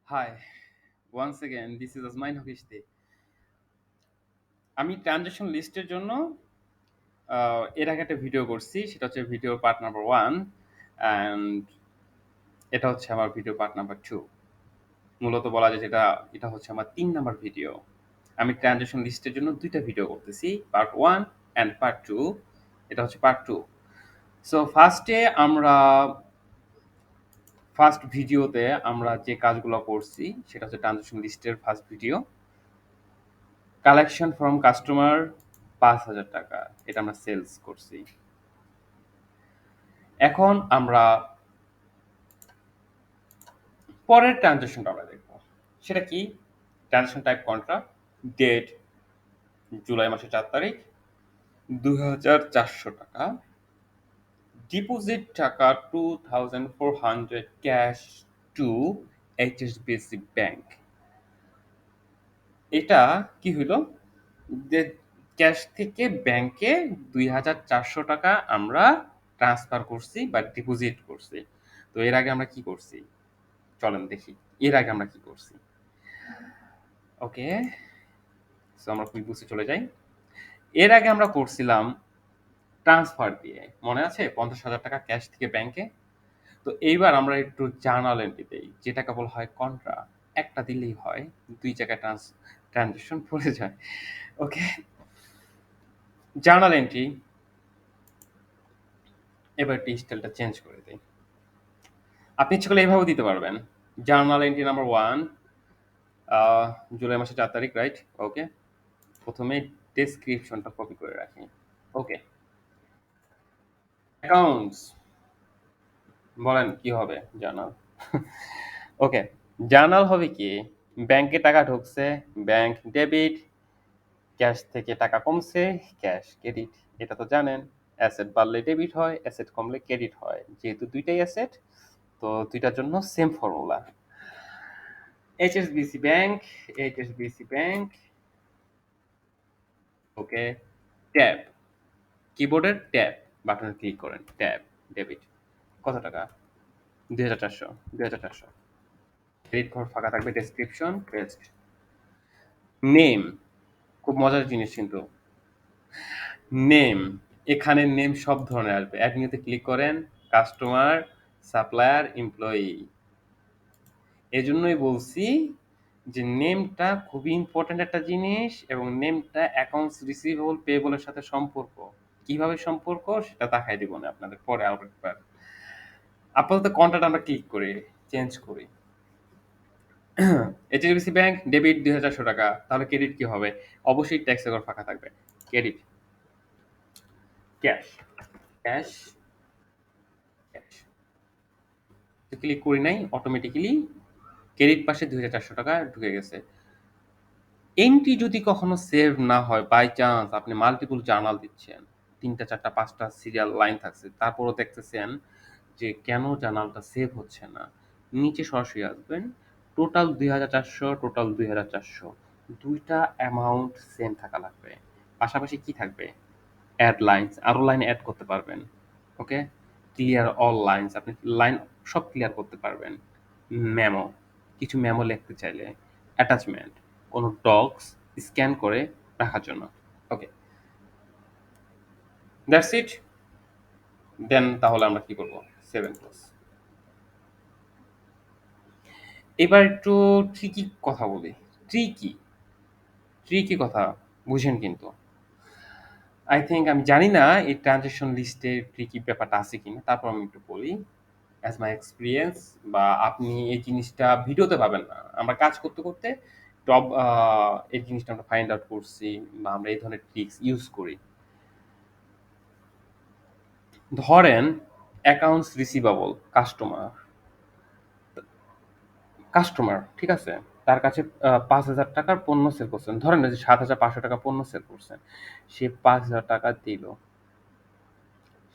Hi, once again, this is Azmain Hokishti. আমি transaction লিস্টের জন্য এর আগে একটা ভিডিও করছি, সেটা হচ্ছে ভিডিও পার্ট নাম্বার 1 অ্যান্ড এটা হচ্ছে আমার ভিডিও পার্ট নাম্বার 2। মূলত বলা যায় এটা হচ্ছে আমার 3 নাম্বার ভিডিও। আমি ট্রানজ্যাকশন লিস্টের জন্য 2টা ভিডিও করতেছি, পার্ট 1 অ্যান্ড পার্ট 2। এটা হচ্ছে পার্ট 2। সো ফার্স্ট ভিডিওতে আমরা যে কাজগুলো করছি সেটা হচ্ছে ট্রানজ্যাকশন লিস্টের first video. Collection from customer ৫,০০০ টাকা, এটা আমরা সেলস করছি। এখন আমরা পরের ট্রানজ্যাকশনটা আমরা দেখব। সেটা কি? Transaction type contract, date July মাসের ৪ তারিখ, ২,৪০০ টাকা, ডিপোজিট টাকা 2,400 ক্যাশ টু এইচএসবিসি ব্যাংক। এটা কি হইল? যে ক্যাশ থেকে ব্যাংকে ২,৪০০ টাকা আমরা ট্রান্সফার করছি বা ডিপোজিট করছি। তো এর আগে আমরা কি করছি? চলেন দেখি। এর আগে আমরা কি করছি? ওকে, সো আমরা কুইকবুকসে চলে যাই। এর আগে আমরা করছিলাম ট্রান্সফার দিয়ে, মনে আছে? ৫০,০০০ টাকা ক্যাশ থেকে ব্যাংকে। তো এইবার আমরা একটু জার্নাল এন্ট্রি দেই, যেটাকে বলা হয় কন্ট্রা। একটা দিলেই হয়, ২ জায়গায় ট্রানজ্যাকশন পড়ে যায়। ওকে, জার্নাল এন্ট্রি। এবার একটু স্টাইলটা চেঞ্জ করে দিই। আপনি ইচ্ছে করলে এভাবেও দিতে পারবেন। জার্নাল এন্ট্রি নাম্বার 1, জুলাই মাসের ৪ তারিখ, রাইট? ওকে, প্রথমে ডেসক্রিপশনটা কপি করে রাখি। ওকে, অ্যাকাউন্টস, বলেন কি হবে জার্নাল? ওকে, জার্নাল হবে কি? ব্যাংকে টাকা ঢুকছে, ব্যাংক ডেবিট, ক্যাশ থেকে টাকা কমছে, ক্যাশ ক্রেডিট। এটা তো জানেন, অ্যাসেট বাড়লে ডেবিট হয়, অ্যাসেট কমলে ক্রেডিট হয়। যেহেতু দুইটাই অ্যাসেট, তো দুইটার জন্য same formula. HSBC bank, HSBC bank, okay, tab, কিবোর্ডের ট্যাব বাটনে ক্লিক করেন, ট্যাব, ডেবিট। কত টাকা? ২,৪০০, ২,৪০০। ক্রেডিট ঘর ফাঁকা থাকবে, ডেসক্রিপশন, পেস্ট। নেম, খুব মজার জিনিস কিন্তু। নেম, এখানে নেম সব ধরনের আসবে। অ্যাড নিউতে ক্লিক করেন, কাস্টমার, সাপ্লায়ার, এমপ্লয়ি। এজন্যই বলছি যে নেমটা খুবই ইম্পর্ট্যান্ট একটা জিনিস, এবং নেমটা অ্যাকাউন্টস রিসিভেবল পেয়েবলের সাথে সম্পর্ক। কিভাবে সম্পর্ক সেটা দেখাই দিব না আপনাদের পরে আরেকবার। আপাতত কন্ট্রাক্ট আমরা ক্লিক করি, চেঞ্জ করি। এইচডিএফসি ব্যাংক ডেবিট ২,৪০০ টাকা, তাহলে ক্রেডিট কি হবে? অবশ্যই ট্যাক্স ঘর ফাঁকা থাকবে, credit. Cash, cash, cash. Click করি নাই, অটোমেটিক্যালি ক্রেডিট পাশে ২,৪০০ টাকা ঢুকে গেছে। এন্ট্রি যদি কখনো সেভ না হয়, বাই চান্স আপনি মাল্টিপল জার্নাল দিচ্ছেন, ৩টা ৪টা ৫টা সিরিয়াল লাইন থাকছে, তারপরও দেখতেছেন যে কেন জার্নালটা সেভ হচ্ছে না, নিচে সরাসরি আসবেন, টোটাল ২,৪০০, টোটাল ২,৪০০, দুইটা অ্যামাউন্ট সেম থাকা লাগবে। পাশাপাশি কি থাকবে? অ্যাড লাইনস, আরও লাইন অ্যাড করতে পারবেন। ওকে, ক্লিয়ার অল লাইনস, আপনি লাইন সব ক্লিয়ার করতে পারবেন। মেমো, কিছু মেমো লিখতে চাইলে, অ্যাটাচমেন্ট, কোনো ডক্স স্ক্যান করে রাখার জন্য। ওকে, দ্যাটস ইট। দেন তাহলে আমরা কি করব? 7 ক্লোজ। এবার একটু ট্রিকি কথা বলি। ট্রিকি, ট্রিকি কথা বুঝেন কিন্তু। আই থিঙ্ক, আমি জানি না এই ট্রানজ্যাকশন লিস্টে ট্রিকি ব্যাপারটা আছে কিনা, তারপর আমি একটু বলি অ্যাজ মাই এক্সপিরিয়েন্স। বা আপনি এই জিনিসটা ভিডিওতে পাবেন না, আমরা কাজ করতে করতে টপ এই জিনিসটা আমরা ফাইন্ড আউট করছি, বা আমরা এই ধরনের ট্রিক্স ইউজ করি। ধরেন অ্যাকাউন্টস রিসিভেবল, কাস্টমার, কাস্টমার ঠিক আছে, তার কাছে ৫,০০০ টাকার পণ্য সেল করছেন, ধরেন না যে ৭,৫০০ টাকা পণ্য সেল করছেন, সে ৫,০০০ টাকা দিল,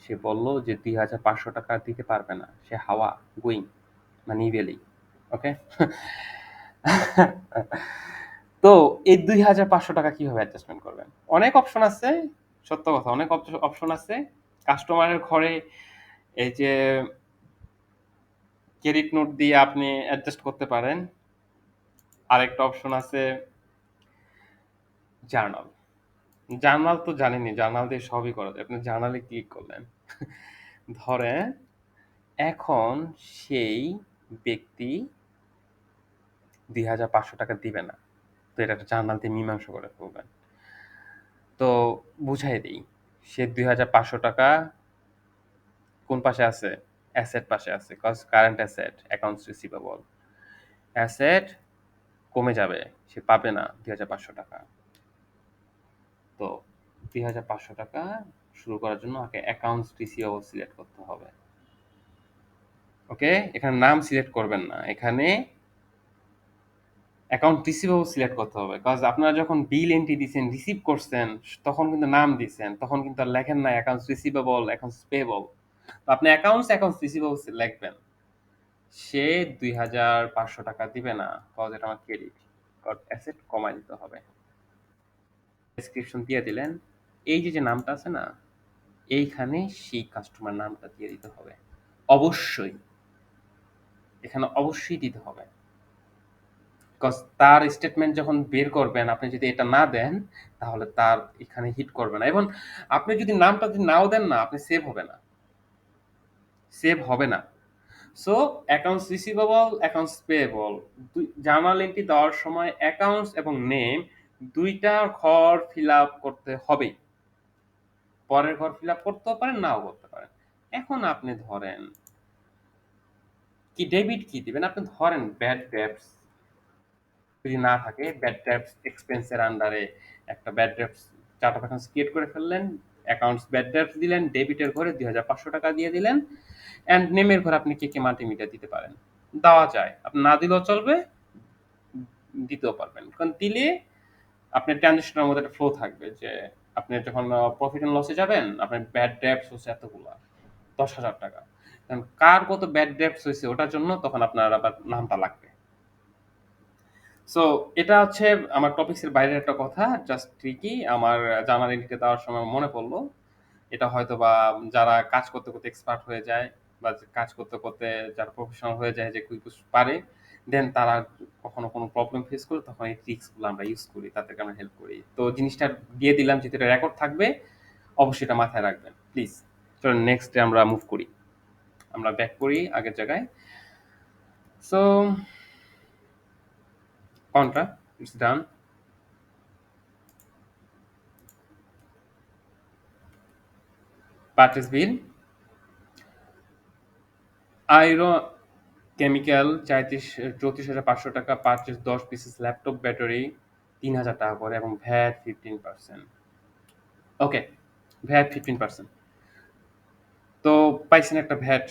সে বলল যে ২,৫০০ টাকা দিতে পারবে না, সে হাওয়া, গোয়িং, মানে ইভেলি। ওকে, তো এই ২,৫০০ টাকা কিভাবে অ্যাডজাস্টমেন্ট করবেন? অনেক অপশন আছে, সত্য কথা, অনেক অপশন আছে। কাস্টমারের ঘরে এই যে ক্রেডিট নোট দিয়ে আপনি অ্যাডজাস্ট করতে পারেন। আরেকটা অপশন আছে জার্নাল। জার্নাল তো জানেনই, জার্নাল দিয়ে সবই করা যায়। আপনি জার্নালে ক্লিক করলেন, ধরেন এখন সেই ব্যক্তি 2,500 টাকা দিবে না, তো এটা একটা জার্নাল দিয়ে মীমাংসা করে ফেলবেন। তো বুঝাই দিই, সে 2,500 টাকা কোন পাশে আছে? অ্যাসেট পাশে আছে, কজ current asset, accounts receivable. Asset কমে যাবে, সে পাবে না 2,500 টাকা। তো 2,500 টাকা শুরু করার জন্য আগে অ্যাকাউন্টস রিসিভেবল সিলেক্ট করতে হবে। ওকে, এখানে নাম সিলেক্ট করবেন না, এখানে অ্যাকাউন্ট রিসিভেবল সিলেক্ট করতে হবে। কজ আপনারা যখন বিল এন্ট্রি দিচ্ছেন, রিসিভ করছেন, তখন কিন্তু নাম দিচ্ছেন, তখন কিন্তু আর লেখেন না অ্যাকাউন্টস রিসিভেবল, অ্যাকাউন্টস পেয়েবল। তো আপনি অ্যাকাউন্টস রিসিভেবল লিখবেন। সে 2,500 টাকা দিবে না, কজ এটা আমার ক্রেডিট, কজ অ্যাসেট কমাই দিতে হবে। ডেসক্রিপশন দিয়ে দিলেন, এই যে যে নামটা আছে না, এইখানে সেই কাস্টমার নামটা দিয়ে দিতে হবে। অবশ্যই এখানে অবশ্যই দিতে হবে, কজ তার স্টেটমেন্ট যখন বের করবেন, আপনি যদি এটা না দেন, তাহলে তার এখানে হিট করবে না। এবং আপনি যদি নামটা যদি নাও দেন না, আপনি সেভ হবে না, সেভ হবে না। So accounts receivable, accounts payable, journal entry দেওয়ার সময় অ্যাকাউন্টস এবং নেম দুইটা ঘর ফিল আপ করতে হবেই। পরের ঘর ফিল আপ করতেও পারেন, নাও করতে পারেন। এখন আপনি ধরেন কি ডেবিট কি দিবেন, আপনি ধরেন ব্যাড ডেটস যদি না থাকে, ব্যাড ডেটস এক্সপেন্সের আন্ডারে একটা bad dates chart of accounts create করে ফেললেন, অ্যাকাউন্টস ব্যাড ডেটস দিলেন, ডেবিটের ঘরে 2,500 টাকা দিয়ে দিলেন, অ্যান্ড নেমের ঘরে আপনি কে কে মাল্টিমিডিয়া দিতে পারেন, দেওয়া যায়। আপনি না দিলেও চলবে, দিতেও পারবেন, কারণ দিলে আপনার ট্রানজেকশনের মধ্যে একটা ফ্লো থাকবে যে আপনি যখন প্রফিট এন্ড লসে যাবেন, আপনার ব্যাড ডেটস হচ্ছে এতগুলা, 10,000 টাকা। কারণ কার কত ব্যাড ডেটস হয়েছে ওটার জন্য তখন আপনার আবার নামটা লাগবে। সো এটা হচ্ছে আমার টপিক্সের বাইরের একটা কথা, জাস্ট ট্রিকি, আমার জার্নাল এন্ট্রি দেওয়ার সময় মনে পড়লো। এটা হয়তো বা যারা কাজ করতে করতে এক্সপার্ট হয়ে যায়, বা কাজ করতে করতে যারা প্রফেশনাল হয়ে যায়, যে কুইক পারে, দেন তারা কখনো কোনো প্রবলেম ফেস করে, তখন এই ট্রিক্সগুলো আমরা ইউজ করি, তাদেরকে আমরা হেল্প করি। তো জিনিসটা দিয়ে দিলাম, যেহেতু এটা রেকর্ড থাকবে, অবশ্যই এটা মাথায় রাখবেন প্লিজ। চলো নেক্সটে আমরা মুভ করি, আমরা ব্যাক করি আগের জায়গায়। So contra, it's done. Purchase bill, iron chemical 34,500 টাকা, পারচেজ 10 পিসেস ল্যাপটপ ব্যাটারি 3,000 টাকা করে, এবং ভ্যাট 15%। ওকে, ভ্যাট 15%। তো পাইছেন একটা ভ্যাট।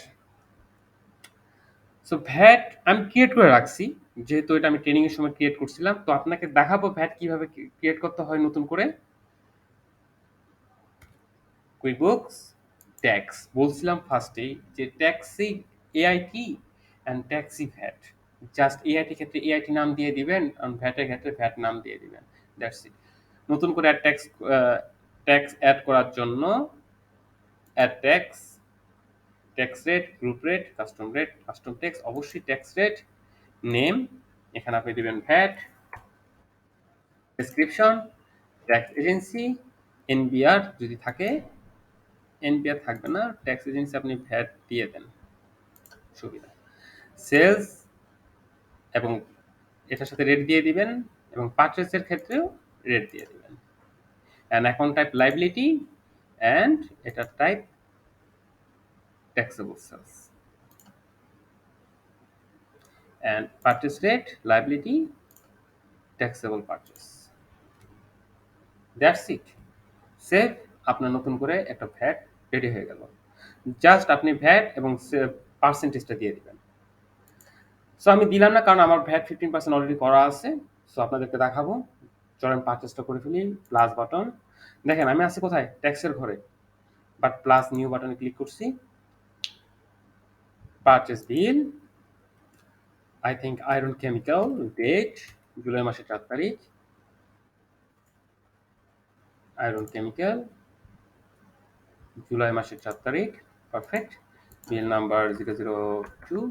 সো ভ্যাট আমি ক্রিয়েট করে রাখছি, যেহেতু এটা আমি ট্রেনিং এর সময় ক্রিয়েট করছিলাম, তো আপনাকে দেখাবো ভ্যাট কিভাবে ক্রিয়েট করতে হয় নতুন করে। কুইকবুকস ট্যাক্স, বলছিলাম ফার্স্টেই যে taxi AIT and taxi VAT. Just AIT ক্ষেত্রে এআইটি নাম দিয়ে দিবেন, আর ভ্যাটের ক্ষেত্রে ভ্যাট নাম দিয়ে দিবেন, দ্যাটস ইট। নতুন করে ট্যাক্স ট্যাক্স অ্যাড করার জন্য add tax, tax rate, group rate, custom tax, অবশ্যই ট্যাক্স রেট, নেম, এখানে আপনি দিবেন VAT, description, tax agency, NBR যদি থাকে, এনবিআর থাকবে না, ট্যাক্স এজেন্সি আপনি ভ্যাট দিয়ে দেন, সুবিধা। সেলস, এবং এটার সাথে রেট দিয়ে দিবেন, এবং পারচেসের ক্ষেত্রেও রেট দিয়ে দিবেন। And account type liability, and এটার type taxable sales, and purchase rate, liability, taxable purchase, that's it. Save, আপনার নতুন করে একটা ভ্যাট রেডি হয়ে গেল। জাস্ট আপনি ভ্যাট এবং পার্সেন্টেজটা দিয়ে দিবেন। সো আমি দিলাম না, কারণ আমার ভ্যাট 15% অলরেডি করা আছে। সো আপনাদেরকে দেখাবো, চলেন পারচেসটা করে ফেলি, প্লাস বাটন। দেখেন আমি আছি কোথায়, ট্যাক্সের ঘরে, বাট প্লাস নিউ বাটনে ক্লিক করছি, purchase bill, I think iron chemical, date July মাসের 4 তারিখ, আয়রন কেমিক্যাল জুলাই মাসের 4 তারিখ, perfect. Bill number 002,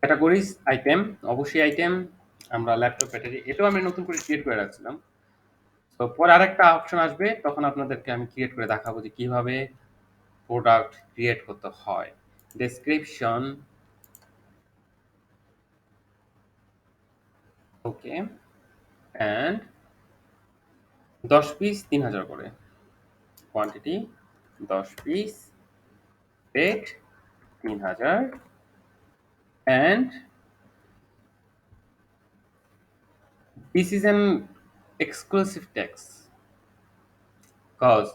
categories item, অবশ্যই আইটেম। আমরা ল্যাপটপ ব্যাটারি এটাও আমি নতুন করে ক্রিয়েট করে রাখছিলাম। তো পরে আরেকটা অপশন আসবে, তখন আপনাদেরকে আমি ক্রিয়েট করে দেখাবো যে কিভাবে প্রোডাক্ট ক্রিয়েট করতে হয়। ডেসক্রিপশন, ওকে, অ্যান্ড 10 পিস 3000 করে, quantity 10 piece, rate 3000, and this is an exclusive tax cause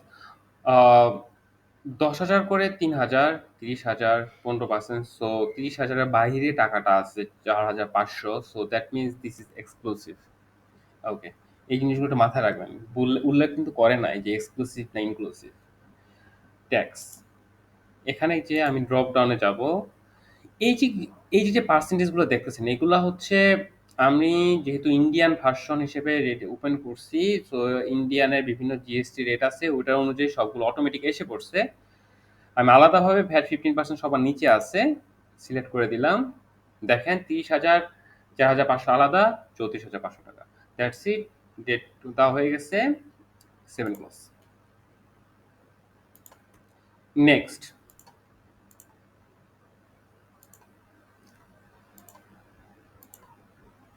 10,000 করে 3,000, 30,000, 15%, সো 30,000-এর বাইরে টাকাটা আছে 4,500, so that means this is exclusive. Okay, এই জিনিসগুলো একটু মাথায় রাখবেন। উল্লেখ কিন্তু করে নাই যে এক্সক্লুসিভ না ইনক্লুসিভ। ট্যাক্স, এখানে যে আমি ড্রপ ডাউনে যাব, এই যে যে পার্সেন্টেজগুলো দেখতেছেন এগুলো হচ্ছে আমি যেহেতু ইন্ডিয়ান ভার্সন হিসেবে রেট ওপেন করছি, সো ইন্ডিয়ানের বিভিন্ন জিএসটি রেট আছে, ওটার অনুযায়ী সবগুলো অটোমেটিক এসে পড়ছে। আমি আলাদাভাবে ভ্যাট 15% সবার নিচে আছে, সিলেক্ট করে দিলাম। দেখেন 30,000, 4,500 আলাদা, 34,500 টাকা। দ্যাটস ইট, ডেট দেওয়া হয়ে গেছে, 7 close. Next,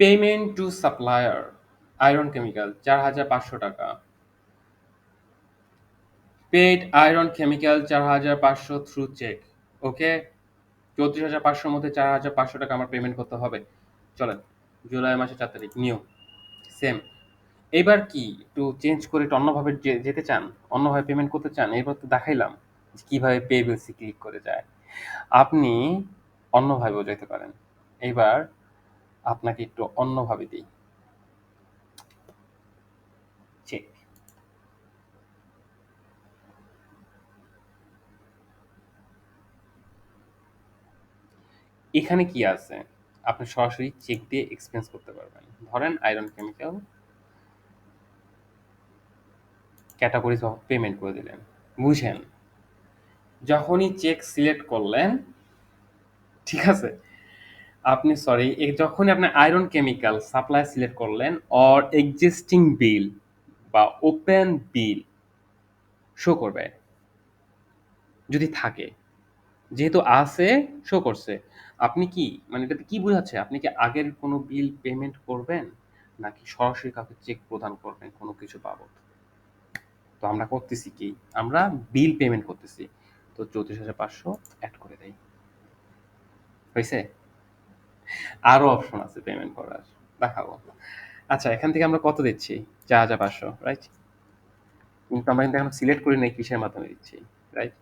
payment to supplier iron chemical 4,500 টাকা। Paid iron chemical 4,500 through cheque. Okay, 34,500-র মধ্যে 4,500 টাকা আমার পেমেন্ট করতে হবে। চলেন, জুলাই মাসের 4 তারিখ, নিউ সেম। এবার কি একটু চেঞ্জ করে একটু অন্যভাবে যেতে চান, অন্যভাবে পেমেন্ট করতে চান? এবার তো দেখাইলাম যে কিভাবে পে বিলসে ক্লিক করে যায়। আপনি অন্যভাবেও যেতে পারেন। এবার আপনাকে একটু অন্যভাবে দিই, চেক। এখানে কি আছে, আপনি সরাসরি চেক দিয়ে এক্সপেন্স করতে পারবেন। ধরেন iron chemical, categories of payment করে দিলেন। বুঝেন, যখনই চেক সিলেক্ট করলেন, ঠিক আছে, আপনি সরি, যখনই আপনি আয়রন কেমিক্যাল সাপ্লাই সিলেক্ট করলেন, অর এক্সিস্টিং বিল বা ওপেন বিল শো করবে যদি থাকে। যেহেতু আছে, শো করছে। আপনি কি মানে এটাতে কি বোঝাচ্ছে, আপনি কি আগের কোনো বিল পেমেন্ট করবেন নাকি সরাসরি কাউকে চেক প্রদান করবেন কোনো কিছু বাবদ? তো আমরা করতেছি কি, আমরা বিল পেমেন্ট করতেছি। তো 34,500 অ্যাড করে দেই, হয়েছে। আরো অপশন আছে পেমেন্ট করার, দেখাবো। আচ্ছা, এখান থেকে আমরা কত দিচ্ছি? 4,500, রাইট? কিন্তু আমরা কিন্তু এখন সিলেক্ট করি নাই কিসের মাধ্যমে দিচ্ছি, রাইট?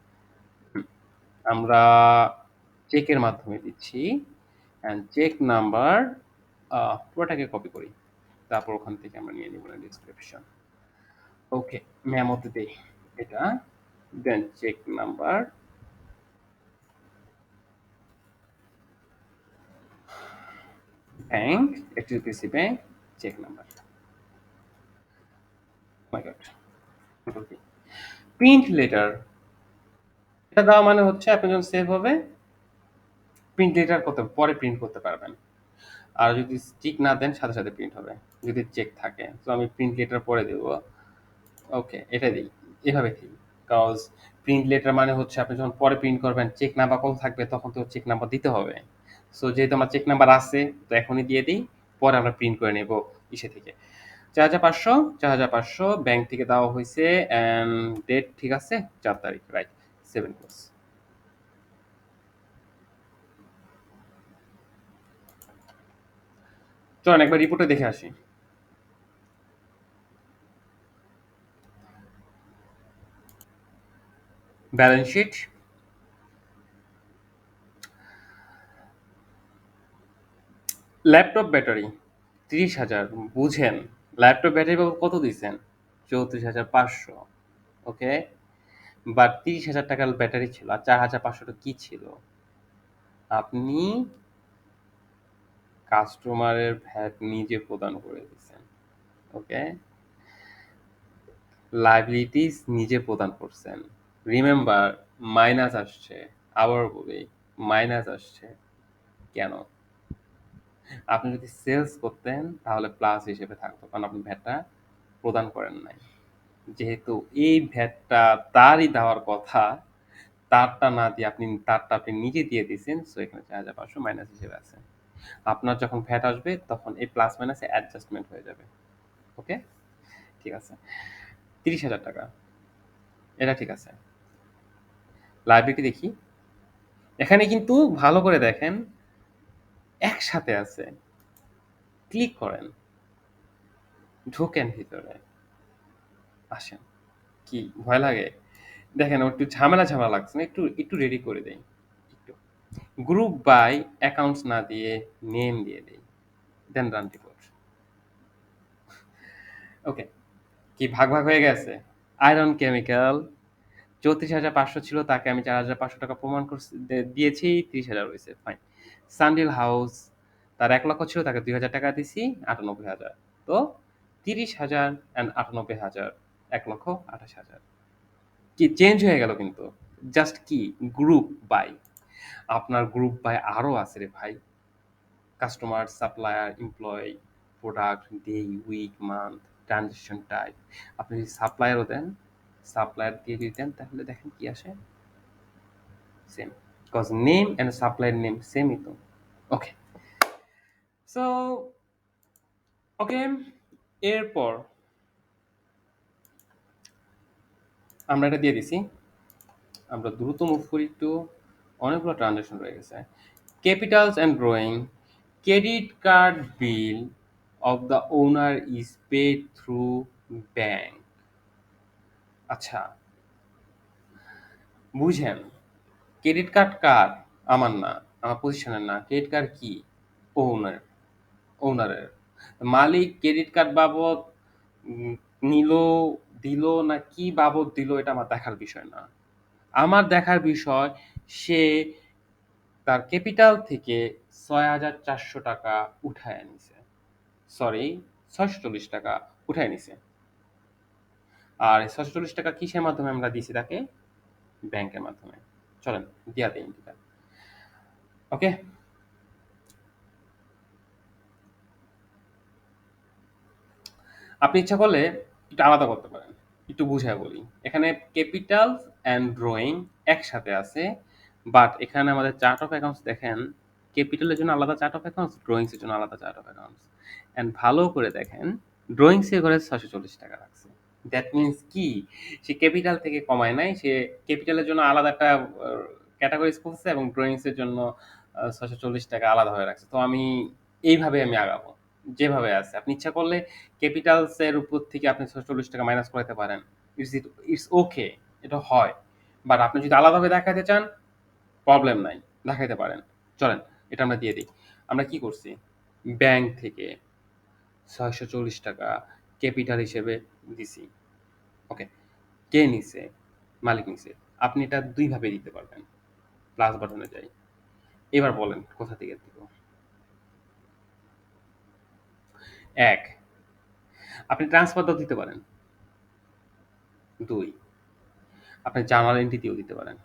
আমরা চেকের মাধ্যমে দিচ্ছি। অ্যান্ড চেক নাম্বার পুরোটাকে কপি করি, তারপর ওখান থেকে আমরা নিয়ে নিব না ডিসক্রিপশন। ওকে, মেমোতে দেই এটা, then cheque number, bank, HDFC bank, cheque number. My god, okay. Print letter, এটা দেওয়া মানে হচ্ছে আপনি যখন সেভ হবে, প্রিন্ট লেটার পরে প্রিন্ট করতে পারবেন। আর যদি স্টিক না দেন, সাথে সাথে প্রিন্ট হবে যদি চেক থাকে। তো আমি প্রিন্ট লেটার পরে দেবো। ওকে, এটা দিই, এভাবে দিই। কজ প্রিন্ট লেটার মানে হচ্ছে আপনি যখন পরে প্রিন্ট করবেন, চেক নাম্বার কত থাকবে তখন তো চেক নাম্বার দিতে হবে। সো যেহেতু আমার চেক নাম্বার আছে, তো এখনই দিয়ে দিই, পরে আমরা প্রিন্ট করে নেব ইসে থেকে। 4,500, 4,500 ব্যাংক থেকে দেওয়া হয়েছে, অ্যান্ড ডেট ঠিক আছে 4 তারিখ, রাইট, 7 ক্লোজ। চলেন একবার রিপোর্টে দেখে আসি। ব্যালেন্স শিট, ল্যাপটপ ব্যাটারি 30,000, বুঝেন ল্যাপটপ ব্যাটারি বাবদ কত দিচ্ছেন? 34,500। ওকে, বাট 30,000 টাকার ব্যাটারি ছিল, আর 4,500 কি ছিল? আপনি কাস্টমারের ভ্যাট নিজে প্রদান করে দিচ্ছেন। ওকে, লাইবিলিটিস নিজে প্রদান করছেন। রিমেম্বার, মাইনাস আসছে, আবার বলি মাইনাস আসছে কেন? আপনি যদি সেলস করতেন তাহলে প্লাস হিসেবে থাকতো, কারণ আপনি ভ্যাটটা প্রদান করেন নাই। যেহেতু এই ভ্যাটটা তারই দেওয়ার কথা, তারটা না দিয়ে তারটা আপনি নিজে দিয়ে দিয়েছেন, সো এখানে 4,500 মাইনাস হিসেবে আছে। আপনার যখন ভ্যাট আসবে তখন এই প্লাস মাইনাসে অ্যাডজাস্টমেন্ট হয়ে যাবে। ওকে, ঠিক আছে। 30,000 টাকা, এটা ঠিক আছে। লাইব্রেরি দেখি, এখানে কিন্তু ভালো করে দেখেন একসাথে আছে। ক্লিক করেন, ঢোকেন ভিতরে, আসেন। কি ভয় লাগে? দেখেন ও একটু ঝামেলা ঝামেলা লাগছে না, একটু একটু রেডি করে দেই। একটু গ্রুপ বাই অ্যাকাউন্টস না দিয়ে নেম দিয়ে দেই, দেন রান রিপোর্ট। ওকে, কি ভাগ ভাগ হয়ে গেছে? আয়রন কেমিক্যাল 34,500 ছিল, তাকে আমি 4,500 টাকা প্রমাণ করছি, দিয়েছি, 30,000 হয়েছে, ফাইন। সানডিল হাউস, তার 1 লক্ষ ছিল, তাকে 2,000 টাকা দিছি, 98,000। তো 30,000 অ্যান্ড 98,000, 1,28,000। কি চেঞ্জ হয়ে গেল কিন্তু, জাস্ট কি গ্রুপ বাই। আপনার গ্রুপ বাই আরো আছে রে ভাই, customer, supplier, employee, product, day, week, month, transaction type. আপনি যদি সাপ্লায়ারও দেন, সাপ্লায়ার দিয়ে যদি দেন, তাহলে দেখেন কি আসে, same, because name and supplier name সেমই তো। ওকে, সো ওকে, এরপর আমরা এটা দিয়ে দিছি। আমরা দ্রুত মুভ করি একটু, অনেকগুলো ট্রানজেকশন রয়ে গেছে। Capitals and drawing, credit card bill of the owner is paid through bank. আচ্ছা, বুঝেন, ক্রেডিট কার্ড কার? আমার না, আমার পজিশনের না। ক্রেডিট কার্ড কি? ওনার, ওনারের। মালিক ক্রেডিট কার্ড বাবদ উম, নিল, দিল না কি বাবদ দিল, এটা আমার দেখার বিষয় না। আমার দেখার বিষয় সে তার ক্যাপিটাল থেকে 6,400 টাকা উঠায় নিছে, সরি 640 টাকা উঠায় নিছে। আর 640 টাকা কিসের মাধ্যমে আমরা দিছি তাকে? ব্যাংকের মাধ্যমে। চলেন দিয়া দেই এটা। ওকে, আপনি ইচ্ছা করলে একটু আলাদা করতে পারেন। একটু বুঝায় বলি, এখানে ক্যাপিটাল অ্যান্ড ড্রয়িং একসাথে আছে, বাট এখানে আমাদের চার্ট অফ অ্যাকাউন্টস দেখেন, ক্যাপিটালের জন্য আলাদা চার্ট অফ অ্যাকাউন্টস, ড্রয়িংসের জন্য আলাদা চার্ট অফ অ্যাকাউন্টস। অ্যান্ড ভালো করে দেখেন, ড্রয়িংসের ঘরে 640 টাকা রাখছে। দ্যাট মিনস কি, সে ক্যাপিটাল থেকে কমায় নাই, সে ক্যাপিটালের জন্য আলাদা একটা ক্যাটাগরিজ করছে এবং ড্রয়িংসের জন্য 640 টাকা আলাদাভাবে রাখছে। তো আমি এইভাবে আমি আগাবো, যেভাবে আছে। আপনি ইচ্ছা করলে ক্যাপিটালস এর উপর থেকে আপনি 640 টাকা মাইনাস করাতে পারেন, ইটস ওকে, এটা হয়। বাট আপনি যদি আলাদাভাবে দেখাতে চান, প্রবলেম নাই, দেখাইতে পারেন। চলেন এটা আমরা দিয়ে দিই। আমরা কি করছি, ব্যাংক থেকে 640 টাকা ক্যাপিটাল হিসেবে দিছি। ওকে, কে নিছে? মালিক নিছে। আপনি এটা দুইভাবে দিতে পারবেন। প্লাস বাটনে যাই, এবার বলেন কোথা থেকে দিব। এক, আপনি ট্রান্সফার দিতে পারেন। দুই, আপনি জার্নাল এন্ট্রি দিয়েও দিতে পারেন।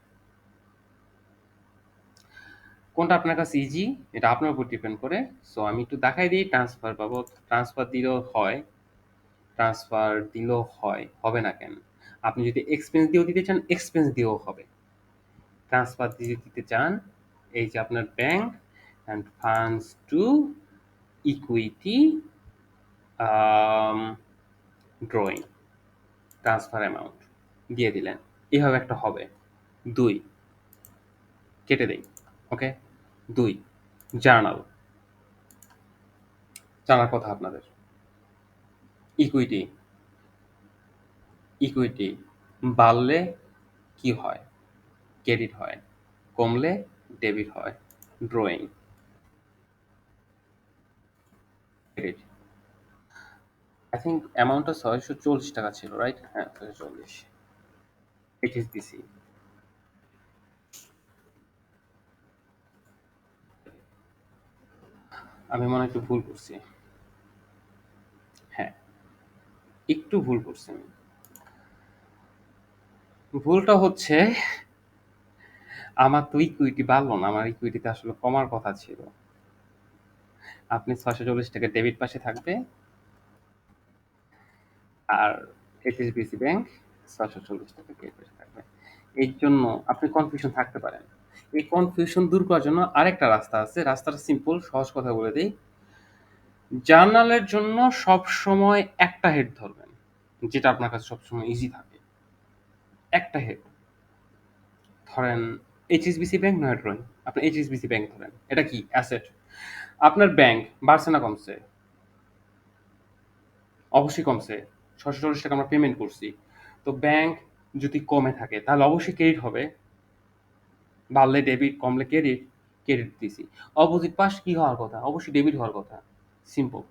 কোনটা আপনার কাছে ইজি, এটা আপনার উপর ডিপেন্ড করে। সো আমি একটু দেখাই দিই, ট্রান্সফার পাবো, ট্রান্সফার দিলেও হয়, ট্রান্সফার দিলেও হয়, হবে না কেন? আপনি যদি এক্সপেন্স দিয়েও দিতে চান, এক্সপেন্স দিয়েও হবে। ট্রান্সফার দিয়ে দিতে চান, এই যে আপনার bank and funds to equity drawing, transfer amount দিয়ে দিলেন, এভাবে একটা হবে। দুই, কেটে দেই। ওকে, দুই, জার্নাল, জানার কথা আপনাদের। ইকুইটি, ইকুইটি বাড়লে কি হয়? ক্রেডিট হয়, কমলে ডেবিট হয়। Drawing, credit. আই থিঙ্ক অ্যামাউন্টটা 640 টাকা ছিল, রাইট? হ্যাঁ, 640। এইচএসবিসি, আমি মনে হয় একটু ভুল করছি। হ্যাঁ, একটু ভুল করছি আমি। ভুলটা হচ্ছে, আমার তো ইকুইটি বাড়লো না, আমার ইকুইটিতে আসলে কমার কথা ছিল। আপনি ৬৪০ টাকা ডেবিট পাশে থাকবে, আর এইচএসবিসি ব্যাংক ৬৪০ টাকা ক্রেডিট পাশে থাকবে। এর জন্য আপনি কনফিউশন থাকতে পারেন। এই কনফিউশন দূর করার জন্য আরেকটা রাস্তা আছে। রাস্তাটা সিম্পল, সহজ কথা বলে দেই। জার্নালের জন্য সবসময় একটা হেড ধরবেন, যেটা আপনার কাছে সবসময় ইজি থাকে। একটা হেড ধরেন এইচএসবিসি ব্যাংক নয় ড্রয়িং, আপনি এইচএসবিসি ব্যাংক ধরেন। এটা কি অ্যাসেট? আপনার ব্যাংক বাড়ছে না কমছে? অবশ্যই কমছে। ৬৪০ টাকা আমরা পেমেন্ট করছি। তো ব্যাংক যদি কমে থাকে তাহলে অবশ্যই ক্রেডিট হবে। বাড়লে ডেবিট, কমলে ক্রেডিট, ক্রেডিট দিছি। অপোজিট পাশ কি হওয়ার কথা? অবশ্যই ডেবিট হওয়ার কথা। সিম্পল।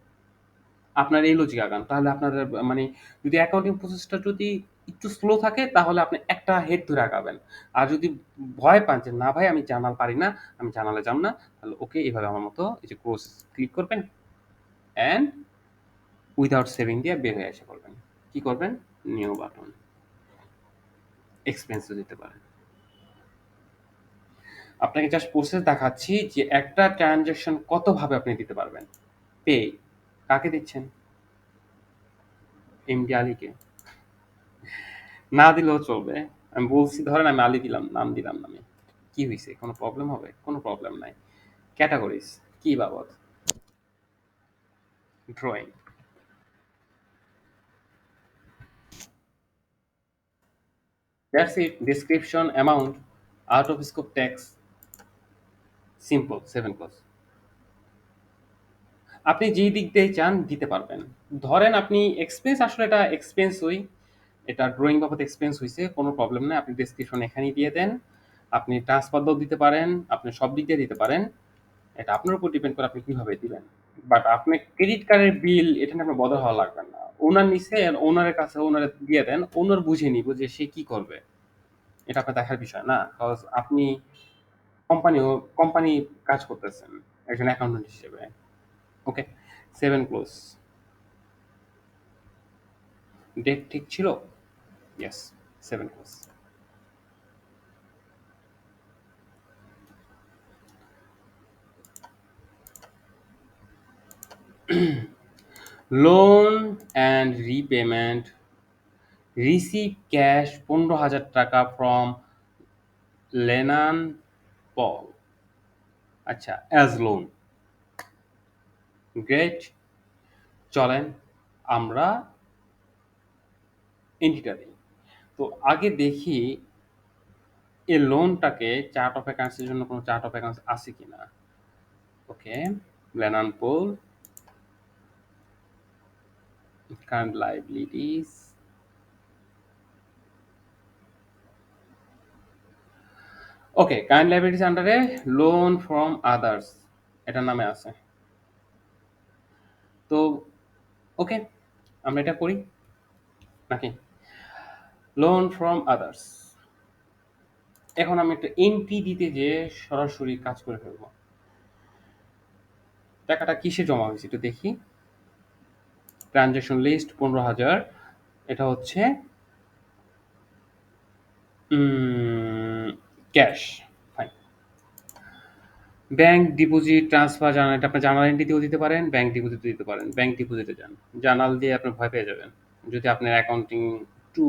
আপনার এই লজিক আগান। তাহলে আপনাদের মানে যদি অ্যাকাউন্টিং প্রসেসটা যদি একটু স্লো থাকে তাহলে আপনি একটা হেড ধরে আগাবেন। আর যদি ভয় পান যে না ভাই আমি জার্নাল পারি না, আমি জার্নালে যাব না, তাহলে ওকে এভাবে আমার মতো এই যে ক্লোজ ক্লিক করবেন অ্যান্ড উইথআউট সেভিং দিয়ে বের হয়ে এসে করবেন। কি করবেন? New button. এক্সপেন্সও দিতে পারেন। আপনাকে জাস্ট প্রসেস দেখাচ্ছি যে একটা ট্রানজাকশন কতভাবে আপনি দিতে পারবেন। পে কাকে দিচ্ছেন? এমডি আলীকে। না দিলেও চলবে। আমি বলছি ধরেন আমি আলী দিলাম, নাম দিলাম আমি। কি হইছে? কোনো প্রবলেম হবে? কোনো প্রবলেম নাই। ক্যাটাগরিজ কি বাবদ? Drawing. That's it. Description, amount, out of scope tax, simple 7 clause. আপনি যেই দিক দিয়ে চান দিতে পারবেন। ধরেন আপনি এক্সপেন্স, আসলে এটা এক্সপেন্সই। এটা ড্রয়িং বাবদ এক্সপেন্স হইছে, কোনো প্রবলেম নাই। আপনি ডেসক্রিপশন এখানেই দিয়ে দেন। আপনি ট্রান্সফার দিয়েও দিতে পারেন, আপনি সব দিক দিয়ে দিতে পারেন। এটা আপনার উপর ডিপেন্ড করে আপনি কিভাবে দিবেন। বাট আপনি ক্রেডিট কার্ডের বিল এটা নিয়ে আপনার বদল হওয়া লাগবে না। ওনার নিচে ওনারের কাছে ওনারে দিয়ে দেন, ওনার বুঝে নিব যে সে কি করবে। এটা আপনার দেখার বিষয় না। কজ আপনি কোম্পানিও কোম্পানি কাজ করতেছেন একজন অ্যাকাউন্টেন্ট হিসেবে। ওকে, 7 ক্লোজ। ডেট ঠিক ছিল? Yes, 7 close. Loan and repayment, receive cash ১৫,০০০ টাকা ফ্রম লেনান পল। আচ্ছা, অ্যাজ লোন। গ্রেট। চলেন আমরা এন্ট্রিটা দিই। তো আগে দেখি এই লোনটাকে চার্ট অফ অ্যাকাউন্টসের জন্য কোনো চার্ট অফ অ্যাকাউন্টস আছে কিনা। ওকে, লেনান পোল, কারেন্ট লাইবিলিটিস। ওকে, কারেন্ট লাইবিলিটিস আন্ডারে লোন ফ্রম আদার্স এটার নামে আছে। তো ওকে, আমরা এটা করি নাকি? Loan from others. এখন আমি একটা এন্ট্রি দিতে যেয়ে সরাসরি কাজ করে ফেলবো। টাকাটা কিসে জমা হয়েছে একটু দেখি। ট্রানজাকশন লিস্ট ১৫,০০০। এটা হচ্ছে cash. Fine. Bank deposit, transfer, journal, এটা আপনার জার্নাল এন্ট্রি দিয়েও দিতে পারেন, ব্যাংক ডিপোজিটও দিতে পারেন। ব্যাংক ডিপোজিটে যান। জার্নাল দিয়ে আপনি ভয় পেয়ে যাবেন। যদি আপনার অ্যাকাউন্টিং একটু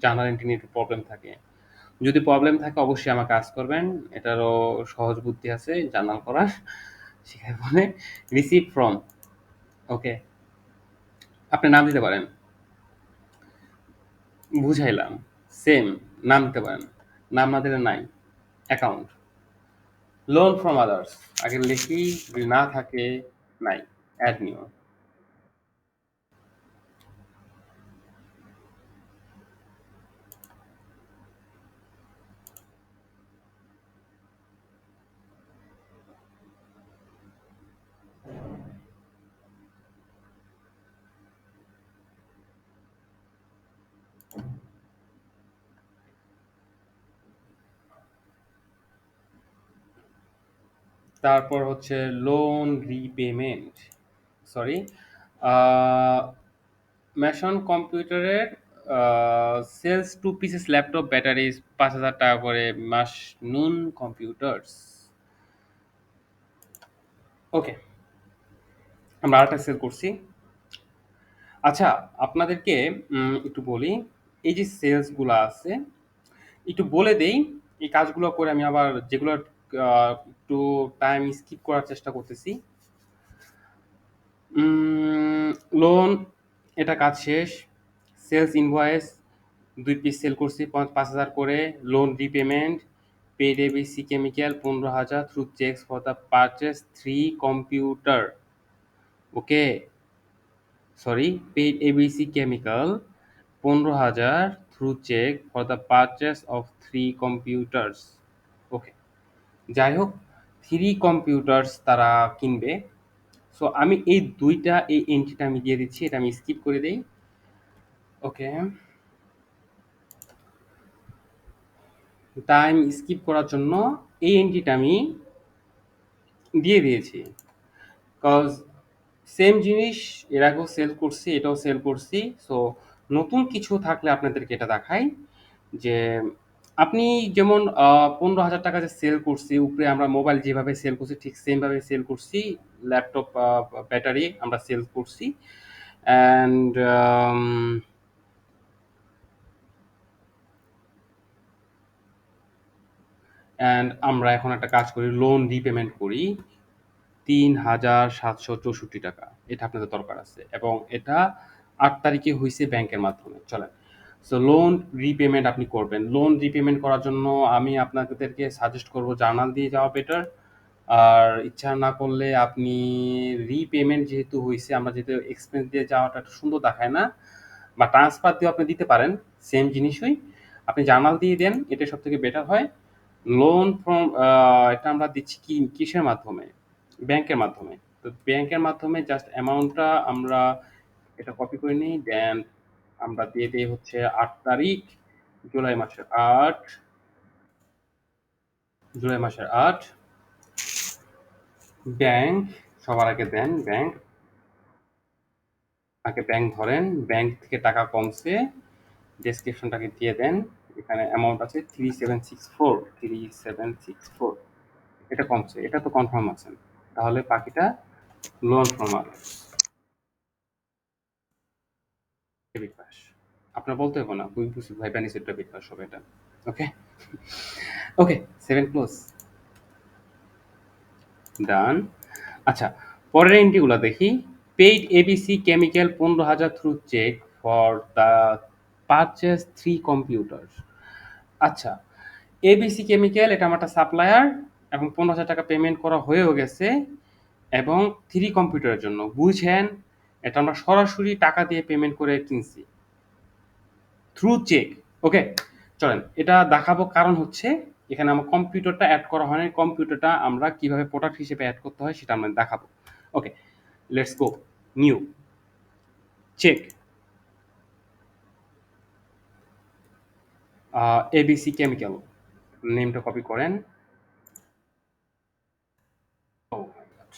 জার্নাল এন্ট্রি নিয়ে একটু প্রবলেম থাকে। যদি প্রবলেম থাকে অবশ্যই আমাকে আস্ক করবেন। এটারও সহজ বুদ্ধি আছে জার্নাল করার। সেখানে বলে রিসিভ ফ্রম। ওকে, আপনি নাম দিতে পারেন। বুঝাইলাম। সেম, নাম দিতে পারেন। নাম না দিলে নাই। অ্যাকাউন্ট। লোন ফ্রম আদার্স আগে লিখি, যদি না থাকে নাই। Add new. তারপর হচ্ছে লোন রিপেমেন্ট। সরি, ম্যাশন কম্পিউটারের সেলস 2 পিসেস ল্যাপটপ ব্যাটারি ৫,০০০ টাকা করে মাস নুন কম্পিউটার্স। ওকে, আমরা আরেকটা সেল করছি। আচ্ছা, আপনাদেরকে একটু বলি, এই যে সেলসগুলা আছে, একটু বলে দেই, এই কাজগুলো করে আমি আবার যেগুলো একটু টাইম স্কিপ করার চেষ্টা করতেছি। লোন, এটা কাজ শেষ। সেলস ইনভয়েস 2 পিস সেল করছি 5,000 করে। Loan repayment, paid ABC chemical 15,000 through cheques for the purchase 3 computer. Okay, sorry, paid ABC chemical 15,000 through cheque for the purchase of 3 computers. Okay, যাই হোক, 3 কম্পিউটার্স তারা কিনবে। সো আমি এই দুইটা, এই এন্ট্রিটা আমি দিয়ে দিচ্ছি, এটা আমি স্কিপ করে দেই। ওকে, টাইম স্কিপ করার জন্য এই এন্ট্রিটা আমি দিয়ে দিয়েছি, কজ সেম জিনিস এর আগেও সেল করছি, এটাও সেল করছি। সো নতুন কিছু থাকলে আপনাদেরকে এটা দেখাই যে আপনি যেমন 15,000 টাকা যে সেল করছি, উপরে আমরা মোবাইল যেভাবে সেল করছি ঠিক সেমভাবে সেল করছি। ল্যাপটপ ব্যাটারি আমরা সেল করছি। অ্যান্ড আমরা এখন একটা কাজ করি, লোন রিপেমেন্ট করি 3,764 টাকা। এটা আপনাদের দরকার আছে এবং এটা 8 তারিখে হয়েছে ব্যাংকের মাধ্যমে। চলেন, সো লোন রিপেমেন্ট আপনি করবেন। লোন রিপেমেন্ট করার জন্য আমি আপনাদেরকে সাজেস্ট করব জার্নাল দিয়ে যাওয়া বেটার। আর ইচ্ছা না করলে আপনি রিপেমেন্ট যেহেতু হয়েছে, আমরা যেহেতু এক্সপেন্স দিয়ে যাওয়াটা একটু সুন্দর দেখায় না, বা ট্রান্সফার দিয়ে আপনি দিতে পারেন, সেম জিনিসই আপনি জার্নাল দিয়ে দেন, এটা সব থেকে বেটার হয়। লোন ফ্রম, এটা আমরা দিচ্ছি কি কিসের মাধ্যমে? ব্যাংকের মাধ্যমে। তো ব্যাংকের মাধ্যমে জাস্ট অ্যামাউন্টটা আমরা এটা কপি করে নিই, দেন আমরা দিয়ে দিই হচ্ছে 8 তারিখ, জুলাই মাসের 8, জুলাই মাসের 8। ব্যাংক, সবার আগে দেন ব্যাংক, আগে ব্যাংক ধরেন, ব্যাংক থেকে টাকা কমছে, ডেসক্রিপশনটাকে দিয়ে দেন। এখানে অ্যামাউন্ট আছে 3764, এটা কমছে, এটা তো কনফার্ম আছেন। তাহলে বাকিটা loan from others, debit pass. আপনার বলতে হবে না, কুইক বুঝি ভাই প্যানিসের ডেবিট পাস হবে এটা। Okay, okay, 7 close, done. আচ্ছা, পরের এন্ট্রিগুলো দেখি। Paid ABC chemical 15,000 through cheque for the purchase 3 computer. আচ্ছা, এবিসি কেমিক্যাল এটা আমার একটা সাপ্লায়ার এবং 15,000 টাকা পেমেন্ট করা হয়েও গেছে এবং 3 কম্পিউটারের জন্য বুঝেন, এটা আমরা সরাসরি টাকা দিয়ে পেমেন্ট করে কিনছি থ্রু চেক। ওকে, চলেন এটা দেখাবো, কারণ হচ্ছে এখানে আমার কম্পিউটারটা অ্যাড করা হয়নি, কম্পিউটারটা আমরা কিভাবে প্রোডাক্ট হিসেবে অ্যাড করতে হয় সেটা আমরা দেখাবো। Okay, let's go, new, cheque, ABC chemical, নেমটা কপি করেন। Oh my god,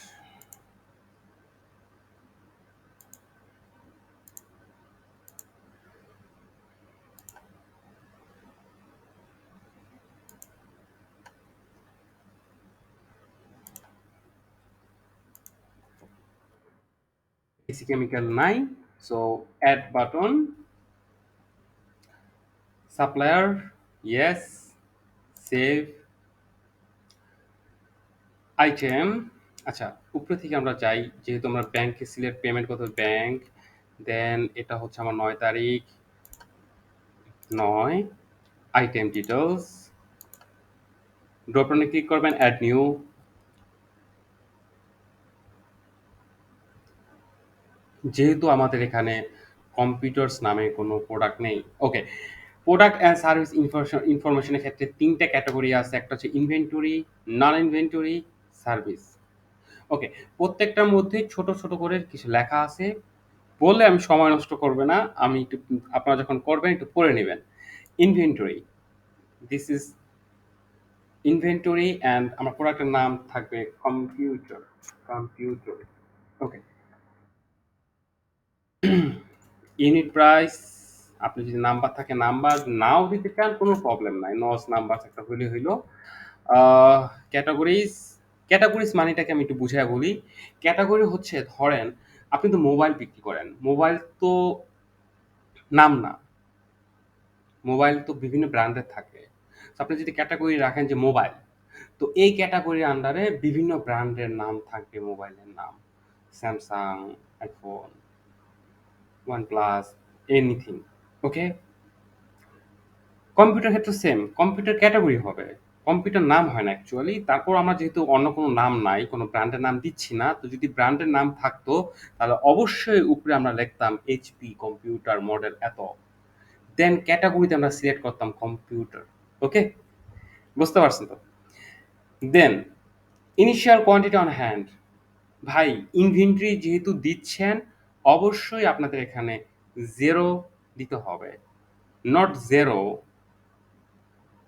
ABC chemical নাই, so add button, supplier, yes, save, item. আচ্ছা, উপরে থেকে আমরা যাই, যেহেতু আমরা ব্যাংকে সিলেক্ট পেমেন্ট করতে, ব্যাংক, দেন এটা হচ্ছে আমার 9 তারিখ, 9, আইটেম ডিটেলস, ড্রপডাউনে ক্লিক করবেন, অ্যাড নিউ। যেহেতু আমাদের এখানে কম্পিউটার্স নামে কোনো প্রোডাক্ট নেই। ওকে, প্রোডাক্ট অ্যান্ড সার্ভিস ইনফরমেশনের ক্ষেত্রে 3টা ক্যাটাগরি আছে, একটা হচ্ছে ইনভেন্টরি, নন ইনভেন্টরি, সার্ভিস। ওকে, প্রত্যেকটার মধ্যে ছোট ছোট করে কিছু লেখা আছে, বলে আমি সময় নষ্ট করবে না, আমি একটু, আপনারা যখন করবেন একটু পড়ে নেবেন। Inventory, this is inventory, and আমার প্রোডাক্টের নাম থাকবে কম্পিউটার, কম্পিউটার। ওকে, ইউনিট প্রাইস, আপনি যদি নাম্বার থাকে নাম্বার নাও দিতে চান কোনো প্রবলেম নাই, নস নাম্বার একটা হইলে হইলো। ক্যাটাগরিজ, ক্যাটাগরিজ মানেটাকে আমি একটু বুঝাইয়া বলি। ক্যাটাগরি হচ্ছে ধরেন আপনি তো মোবাইল বিক্রি করেন। মোবাইল তো নাম না। মোবাইল তো বিভিন্ন ব্র্যান্ডের থাকে। তো আপনি যদি ক্যাটাগরি রাখেন যে মোবাইল, তো এই ক্যাটাগরির আন্ডারে বিভিন্ন ব্র্যান্ডের নাম থাকবে মোবাইলের নাম। Samsung, iPhone, OnePlus, anything. Okay? Computer ক্ষেত্রে সেম। কম্পিউটার ক্যাটাগরি হবে। কম্পিউটার নাম হয় না অ্যাকচুয়ালি। তারপর আমরা যেহেতু অন্য কোনো নাম নাই, কোনো ব্র্যান্ডের নাম দিচ্ছি না। তো যদি ব্র্যান্ডের নাম থাকতো, তাহলে অবশ্যই উপরে আমরা লিখতাম এইচপি কম্পিউটার মডেল এত। দেন ক্যাটাগরিতে আমরা সিলেক্ট করতাম কম্পিউটার। ওকে? বুঝতে পারছেন তো? দেন ইনিশিয়াল কোয়ান্টিটি অন হ্যান্ড। ভাই ইনভেন্টরি যেহেতু দিচ্ছেন, অবশ্যই আপনাদের এখানে 0 দিতে হবে। নট 0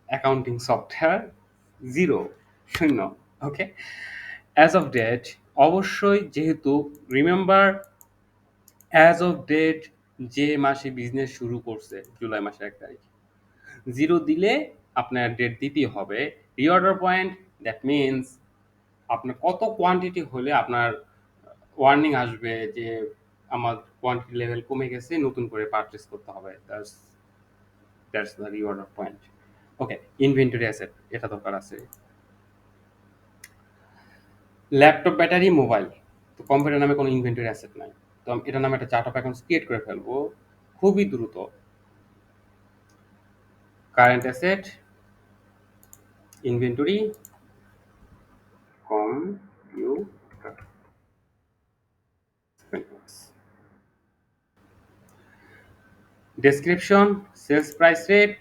অ্যাকাউন্টিং সফটওয়্যার, 0 শূন্য। ওকে? অ্যাজ অফ ডেট অবশ্যই যেহেতু রিমেম্বার অ্যাজ অফ ডেট যে মাসে বিজনেস শুরু করছে জুলাই মাসের 1 তারিখ, 0 দিলে আপনার ডেট দিতেই হবে। রিঅর্ডার পয়েন্ট দ্যাট মিনস আপনার কত কোয়ান্টিটি হলে আপনার ওয়ার্নিং আসবে যে আমার কোয়ান্টিটি লেভেল কমে গেছে, নতুন করে পারচেস করতে হবে। That's the reorder point. Okay, inventory asset এটা দরকার আছে। Laptop, battery, mobile. তো কম্পিউটার নামে কোনো ইনভেন্টরি অ্যাসেট নাই। তো আমি এটার নামে একটা চার্ট অফ অ্যাকাউন্টস ক্রিয়েট করে ফেলবো খুবই দ্রুত। Current asset, inventory, computer, description, sales price rate,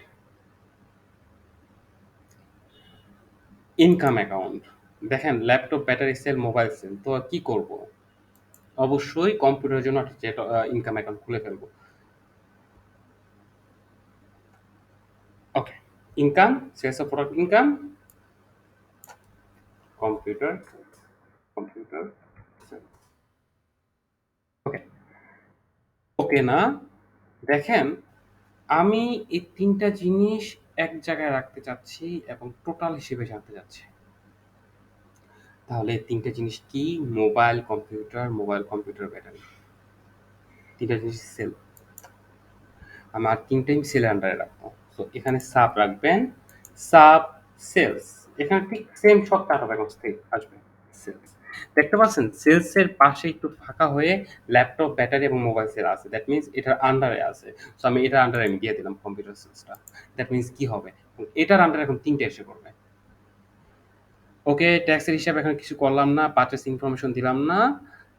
income account. দেখেন laptop, battery sale, mobile sale. তো কি করব? অবশ্যই কম্পিউটারের জন্য একটা ইনকাম অ্যাকাউন্ট খুলে ফেলবো। Okay, income, sales of product income, computer, computer sale. Okay, okay না? দেখেন আমি এই ৩ টা জিনিস এক জায়গায় রাখতে চাচ্ছি এবং টোটাল হিসেবে জানতে চাচ্ছি। তাহলে ৩ টা জিনিস কি? Mobile, computer, mobile, computer, battery. ৩ টা জিনিস সেল। আমার ৩ টাই সেলের আন্ডারে রাখবো। সো এখানে সাব রাখবেন, সাব সেলস। এখানে ঠিক সেম সব টাকা ব্যালেন্স থেকে আসবে সেলস। দেখতে পাচ্ছেন সেলস এর পাশে একটু ফাঁকা হয়ে ল্যাপটপ, ব্যাটারি এবং মোবাইল সেল আছে। দ্যাট মিনস এটার আন্ডারে আছে। সো আমি এটার আন্ডারে আমি দিয়ে দিলাম কম্পিউটার সেলসটা। দ্যাট মিনস কি হবে? এটার আন্ডারে এখন ৩ টা এসে পড়বে। ওকে, ট্যাক্সের হিসাব এখন কিছু করলাম না, পারচেস ইনফরমেশন দিলাম না।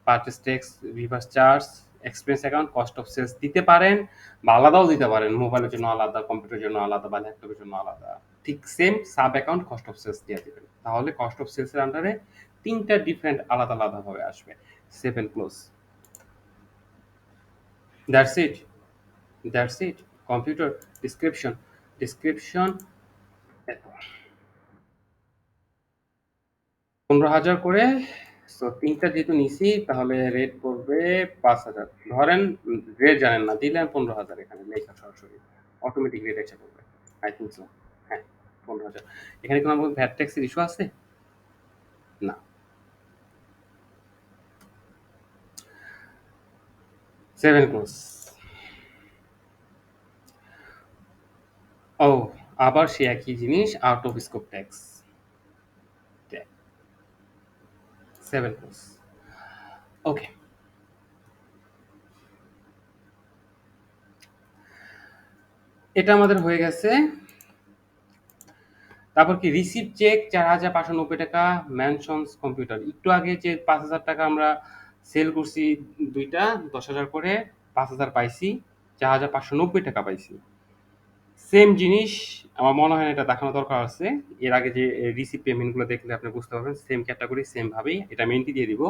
Purchase tax, reverse charge, expense account, cost of sales দিতে পারেন বা আলাদাও দিতে পারেন। মোবাইলের জন্য আলাদা, কম্পিউটারের জন্য আলাদা বা ল্যাপটপের জন্য আলাদা। ঠিক same sub account cost of sales দিয়ে দিবেন। তাহলে কস্ট অফ সেলস এর আন্ডারে ৩ টা ডিফারেন্ট আলাদা আলাদাভাবে আসবে। Save and close. That's it. That's it. Computer description. Description ১৫,০০০ করে। সো ৩ টা যেহেতু নিছি তাহলে রেট পড়বে ৫,০০০। ধরেন রেট জানেন না, দিলেন ১৫,০০০ এখানে লেখা সরাসরি। অটোমেটিক রেট এসে পড়বে। I think so. হ্যাঁ, ১৫,০০০। এখানে কোনো ভ্যাট ট্যাক্সের ইস্যু আছে? না। 7 ক্লোজ। ও, আবার সেই একই জিনিস, out of scope tax. 7 close. Okay. এটা আমাদের হয়ে গেছে। তারপর কি রিসিভ চেক ৪,৫৯০ টাকা, ম্যানশনস কম্পিউটার। একটু আগে যে ৫,০০০ টাকা আমরা সেল করছি, দুইটা ১০,০০০ করে, ৫,০০০ পাইছি, ৪,৫৯০ টাকা পাইছি। সেম জিনিস আমার মনে হয় না এটা দেখানো দরকার আছে। এর আগে যে রিসিভ পেমেন্টগুলো দেখলে আপনি বুঝতে পারবেন। সেম ক্যাটাগরি সেম ভাবেই এটা আমি এন্ট্রি দিয়ে দিব।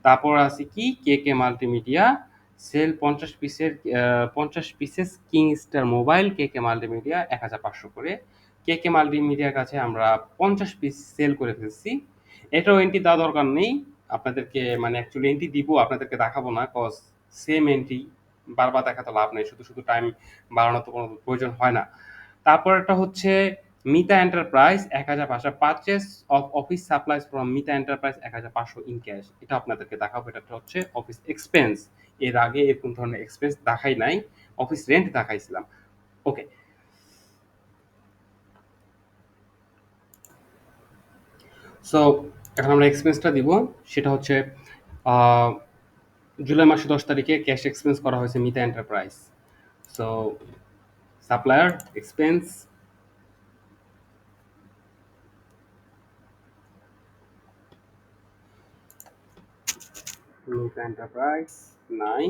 তারপর আছে কি কেকে মাল্টিমিডিয়া সেল ৫০ পিসের ৫০ পিসেস কিং স্টার মোবাইল কেকে মাল্টিমিডিয়া ১,৫০০ করে। কেকে মাল্টিমিডিয়ার কাছে আমরা ৫০ পিস সেল করে ফেলছি। এটাও এন্ট্রি দেওয়া দরকার নেই আপনাদেরকে, মানে অ্যাকচুয়ালি এন্ট্রি দিব, আপনাদেরকে দেখাবো না, কজ সেম এন্ট্রি বারবার দেখাতে লাভ নেই, শুধু শুধু টাইম বাড়ানোর তো কোনো প্রয়োজন হয় না। তারপর একটা হচ্ছে Mita enterprise ১,৫০০ purchase of office supplies from Mita enterprise ১,৫০০ in cash. এটা আপনাদেরকে দেখাবো। এটা হচ্ছে অফিস এক্সপেন্স। এর আগে এরকম ধরনের এক্সপেন্স দেখাই নাই। অফিস রেন্ট দেখাইছিলাম। ওকে। সো এখন আমরা এক্সপেন্সটা দিব। সেটা হচ্ছে জুলাই মাসের ১০ তারিখে ক্যাশ এক্সপেন্স করা হয়েছে Mita enterprise. So supplier expense Mita enterprise নাই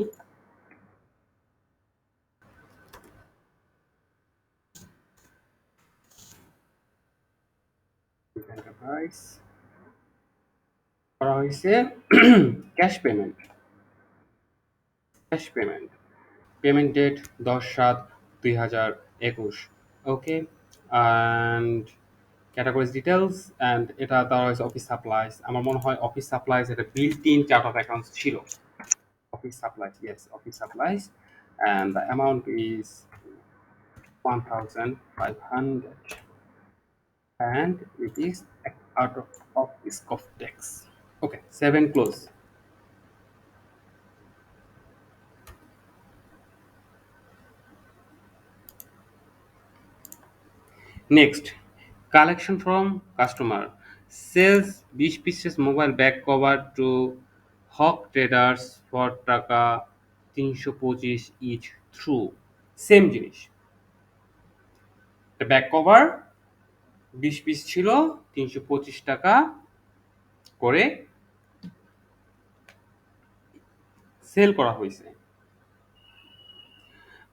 মিতা এন্টারপ্রাইজ করা হয়েছে cash payment. Cash payment payment date ১০/৭/২০২১। Okay. And categories details and এটা দেওয়া হয়েছে অফিস সাপ্লাইজ। আমার মনে হয় অফিস সাপ্লাইজ এটা built in chart of accounts ছিল। Office supplies, yes, office supplies, and the amount is 1,500 and it is out of risk of tax. Okay, 7 close. Next, collection from customer. Sells 20 pieces mobile back cover to Hawk Traders for টাকা ৩২৫ each through. Same জিনিস। Back cover 20 piece ছিল, ৩২৫ টাকা করে sell করা হয়েছে।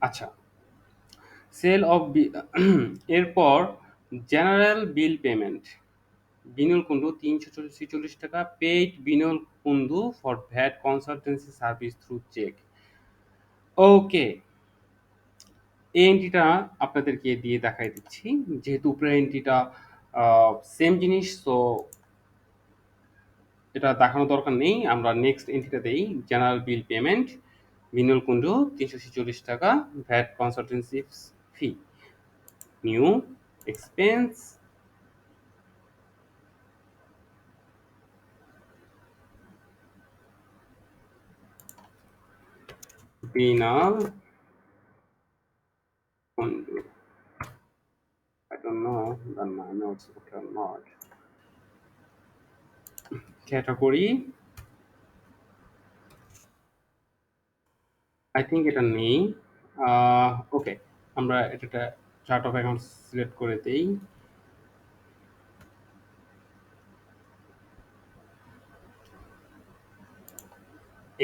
আচ্ছা, sale of এরপর general bill payment. Binul Kundu ৩৪৬ টাকা paid Binul Kundu for VAT consultancy service through cheque. Okay, এই এন্ট্রিটা আপনাদেরকে দিয়ে দেখাই দিচ্ছি। যেহেতু উপরের এন্ট্রিটা সেম জিনিস, তো এটা দেখানোর দরকার নেই। আমরা নেক্সট এন্ট্রিটা দেই। General bill payment Binul Kundu ৩৪৬ টাকা VAT consultancy fee. New expense Binal Kundu. I don't know the notes okay or not. Category I think এটা নেই। ওকে, আমরা এটা চার্ট অফ অ্যাকাউন্ট সিলেক্ট করে দেই।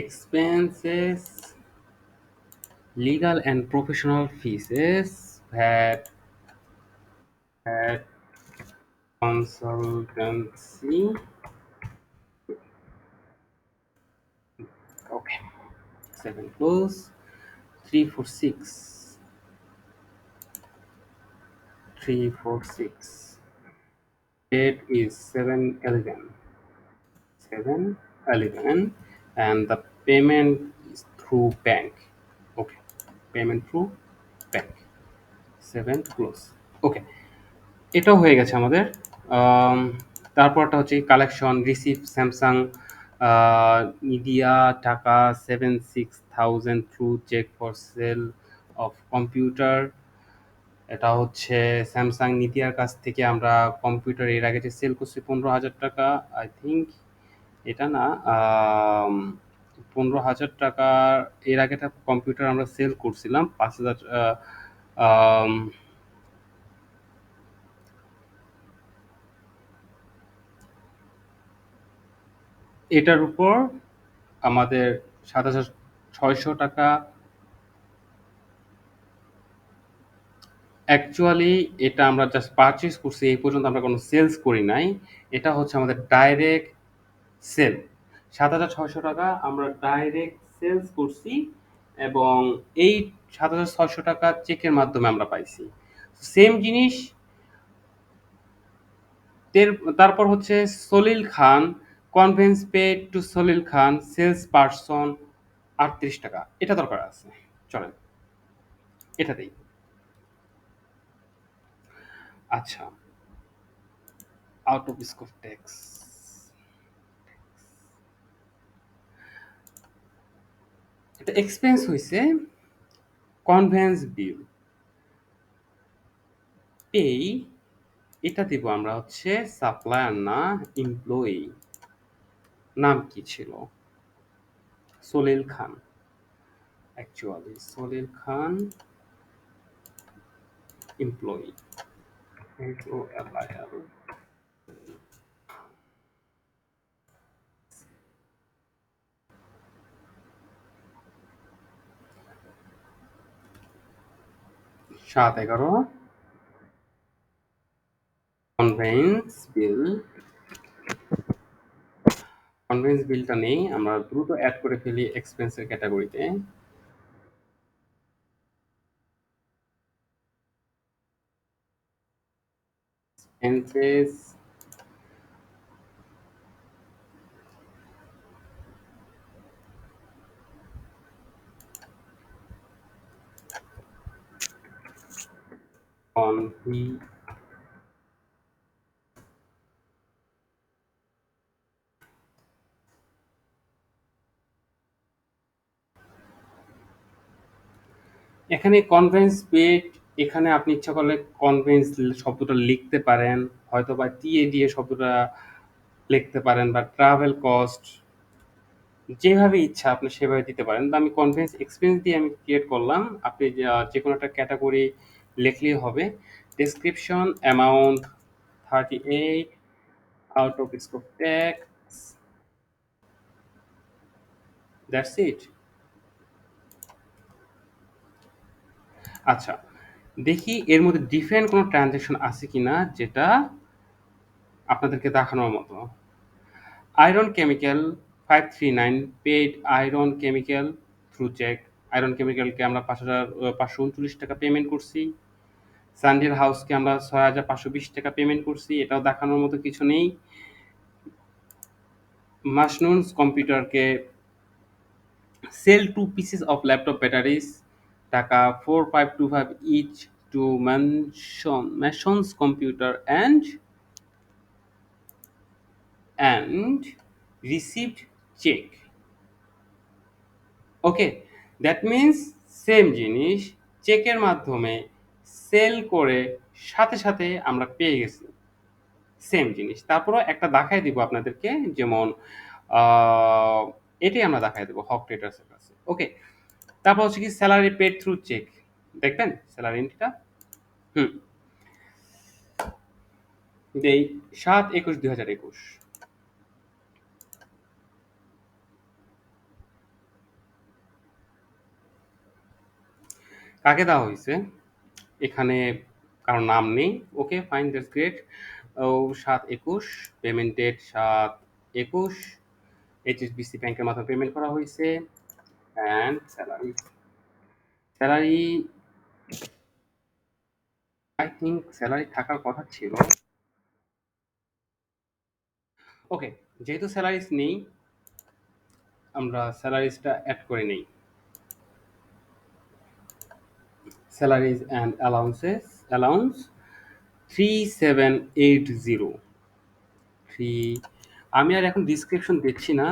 Expenses, legal and professional fees, VAT, consultancy. Okay, 7 close. 346. 346. Date is 7/11. 7/11, and the payment is through bank. Okay, payment through bank. 7th close. ওকে, এটাও হয়ে গেছে আমাদের। তারপরটা হচ্ছে কালেকশন রিসিভ স্যামসাং মিডিয়া টাকা 76,000 through cheque for sale of computer. এটা হচ্ছে Samsung নিদিয়ার কাছ থেকে আমরা কম্পিউটার এর আগে যে সেল করছি 15,000 টাকা। আই থিঙ্ক এটা না, 15,000 টাকা এর আগে একটা কম্পিউটার আমরা সেল করছিলাম 5,000। এটার উপর আমাদের 7,600 টাকা। অ্যাকচুয়ালি এটা আমরা জাস্ট পারচেজ করছি, এই পর্যন্ত আমরা কোনো সেলস করি নাই। এটা হচ্ছে আমাদের ডাইরেক্ট সেল। 7,600 টাকা আমরা ডাইরেক্ট সেলস করছি এবং এই 7,600 টাকা চেকের মাধ্যমে আমরা পাইছি। সেম জিনিস। তারপর হচ্ছে সলিল খান, কনভেন্স পেড টু সলিল খান, সেলস পারসন 38 টাকা। এটা দরকার আছে, চলেন এটাতেই। আচ্ছা, আউট অফ স্কোপ ট্যাক্স, এটা এক্সপেন্স হয়েছে কনভেন্স বিল পেই, এটা দিব আমরা হচ্ছে সাপ্লায়ার না এমপ্লয়ি। নাম কি ছিল? সলিল খান, অ্যাকচুয়ালি সলিল খান এমপ্লয়ি। সাত এগারো কনভেন্স বিল, কনভেন্স বিলটা নেই, আমরা দ্রুত অ্যাড করে ফেলি এক্সপেন্সের ক্যাটাগরিতে। এক্সপেন্সেস কনভি, এখানে কনভেন্স পেড, এখানে আপনি ইচ্ছা করলে কনভেন্স শব্দটা লিখতে পারেন, হয়তো বা টিএ দিয়ে শব্দটা লিখতে পারেন, বা ট্রাভেল কস্ট, যেভাবে ইচ্ছা আপনি সেভাবে দিতে পারেন। তো আমি কনভেন্স এক্সপেন্স দিয়ে আমি ক্রিয়েট করলাম। আপনি যে কোনো একটা ক্যাটাগরি লিখলেই হবে। Description amount 38 out of scope tax, that's it. আচ্ছা, দেখি এর মধ্যে ডিফারেন্ট কোনো ট্রানজ্যাকশন আছে কিনা যেটা আপনাদেরকে দেখানোর মতো। Iron chemical 539 paid iron chemical through cheque. Iron কেমিক্যালকে আমরা 5,539 টাকা পেমেন্ট করছি। সানডের হাউসকে আমরা 6,520 টাকা পেমেন্ট করছি, এটাও দেখানোর মতো কিছু নেই। মাসনুনস কম্পিউটারকে sell 2 pieces of laptop batteries, টাকা 4,525 each to Mashnun's computer and received cheque. Okay, that means same জিনিস চেকের মাধ্যমে সেল করে সাথে সাথে আমরা পেয়ে গেছি সেম জিনিস। তারপরেও একটা দেখাই দিব আপনাদেরকে, যেমন আহ, এটাই আমরা দেখাই দেবো হক ট্রেডার্সের কাছে। ওকে, তারপর হচ্ছে কি স্যালারি পেড থ্রু চেক, দেখবেন স্যালারি এন্ট্রিটা। হুম, দেই 7/21/2021। কাকে দেওয়া হয়েছে? এখানে কারো নাম নেই। Okay fine, that's great. ও 7/21, পেমেন্ট ডেট 7/21, এইচএসবিসি ব্যাংকের মাধ্যমে পেমেন্ট করা হয়েছে। And salary, salary I think salary থাকার কথা ছিল। ওকে, যেহেতু স্যালারিজ নেই, আমরা স্যালারিজটা অ্যাড করে নেই। স্যালারিজ অ্যান্ড অ্যালাউন্স 3780 থ্রি, আমি আর এখন ডিসক্রিপশন দিচ্ছি না।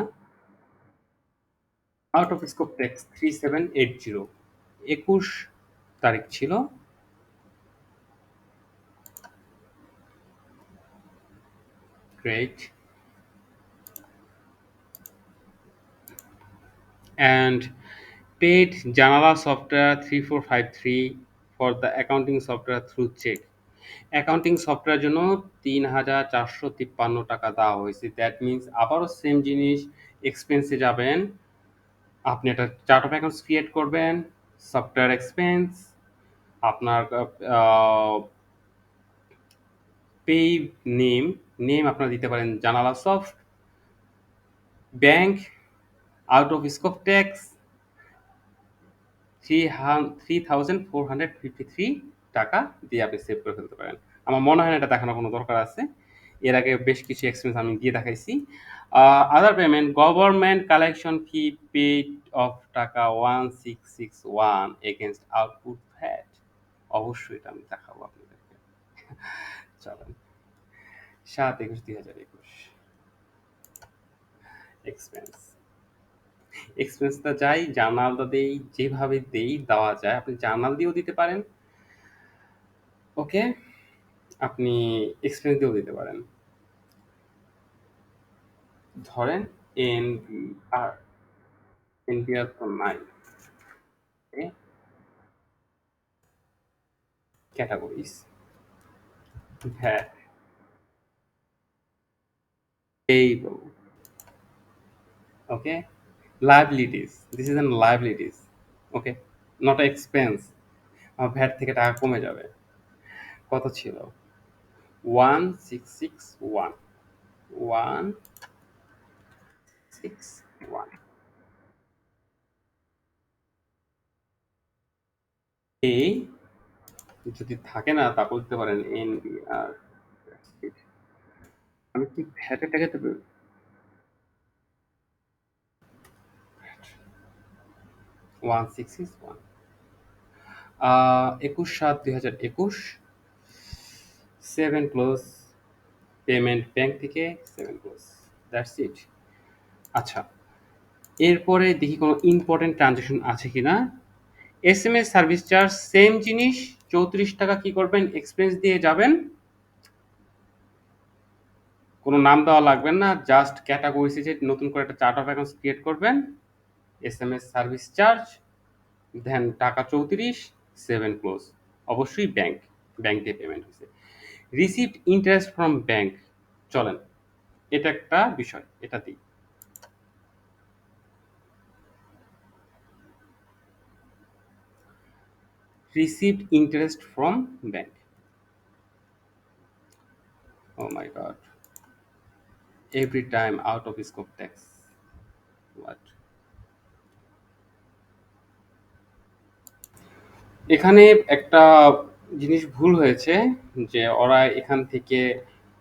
আউট অফ স্কোপ ট্যাক্স 3780, 21 তারিখ ছিল। গ্রেট। অ্যান্ড পেড জানালা software 3453 for the accounting software through cheque. Accounting software জন্য 3,453 টাকা দেওয়া হয়েছে। দ্যাট মিন্স আবারও সেম জিনিস, এক্সপেন্সে যাবেন, আপনি একটা চার্ট অফ অ্যাকাউন্টস ক্রিয়েট করবেন, সফটওয়্যার এক্সপেন্স, আপনার পে নেম, নেম আপনারা দিতে পারেন জানালা soft, bank, out of scope tax 3,453 টাকা দিয়ে আপনি সেভ করে ফেলতে পারেন। আমার মনে হয় না এটা দেখানোর কোনো দরকার আছে। এর আগে বেশ কিছু এক্সপেন্স আমি দিয়ে দেখাইছি। Other payment, government collection fee paid of টাকা 1661 এগেনস্ট আউটপুট ভ্যাট। অবশ্যই এটা আমি দেখাবো আপনাদেরকে। চলেন 7/21/2021 এক্সপেন্স। এক্সপেন্সটা যাই, জার্নালটা দেই, যেভাবে দেই দেওয়া যায়। আপনি জার্নাল দিয়েও দিতে পারেন। ওকে? আপনি এক্সপেন্স দিয়েও দিতে পারেন। ধরেন এনবিআর, এনবিআর তো নাই। Okay? Categories, VAT, payable, okay? Liabilities, this is an liabilities, okay? Not a expense. আমার ভ্যাট থেকে টাকা কমে যাবে। কত ছিল? 1661, 1661 এই যদি থাকে না তা বলতে পারেন এনবিআর। আমি কি ভ্যাটের টাকা দেবো? 1661 21/7/2021 7 ক্লোজ পেমেন্ট ব্যাংক থেকে 7 ক্লোজ, দ্যাটস ইট। আচ্ছা, এরপরে দেখি কোনো ইম্পর্টেন্ট ট্রানজাকশন আছে কিনা। এসএমএস সার্ভিস চার্জ সেম জিনিস, 34 টাকা কি করবেন, এক্সপেন্স দিয়ে যাবেন। কোনো নাম দেওয়া লাগবে না, জাস্ট ক্যাটাগরিসে যে নতুন করে একটা চার্ট অফ অ্যাকাউন্টস ক্রিয়েট করবেন, এসএমএস সার্ভিস চার্জ, দেন টাকা 34, 7 ক্লোজ। অবশ্যই ব্যাংক দিয়ে পেমেন্ট হয়েছে। রিসিভড ইন্টারেস্ট ফ্রম ব্যাংক, চলেন এটা একটা বিষয়, এটা দিই। Received interest from bank, oh my god, every time out of scope tax, what. এখানে একটা জিনিস ভুল হয়েছে, যে ওরা এখান থেকে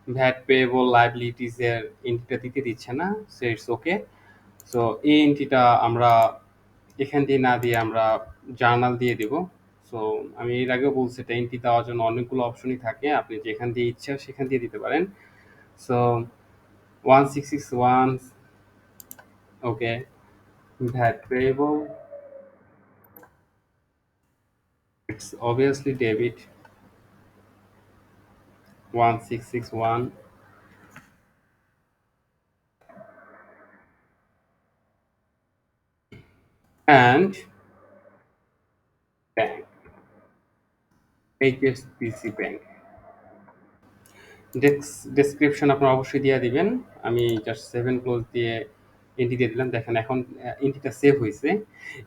ভ্যাট পেয়েবল লাইবিলিটিস এর এন্ট্রিটা দিতে দিচ্ছে না। So it's okay. সো এই এন্ট্রিটা আমরা এখান দিয়ে না দিয়ে আমরা জার্নাল দিয়ে দেব। সো আমি এর আগেও বলছি, এটা এন্ট্রি দেওয়ার জন্য অনেকগুলো অপশনই থাকে, আপনি যেখান দিয়ে ইচ্ছা সেখান দিয়ে দিতে পারেন। So 1661, okay, VAT payable, it's obviously debit, 1661 and bank, HSBC bank. Description আপনারা অবশ্যই দিয়ে দিবেন। আমি জাস্ট 7 ক্লোজ দিয়ে এন্ট্রি দিয়ে দিলাম। দেখেন এখন এন্ট্রিটা সেভ হয়েছে।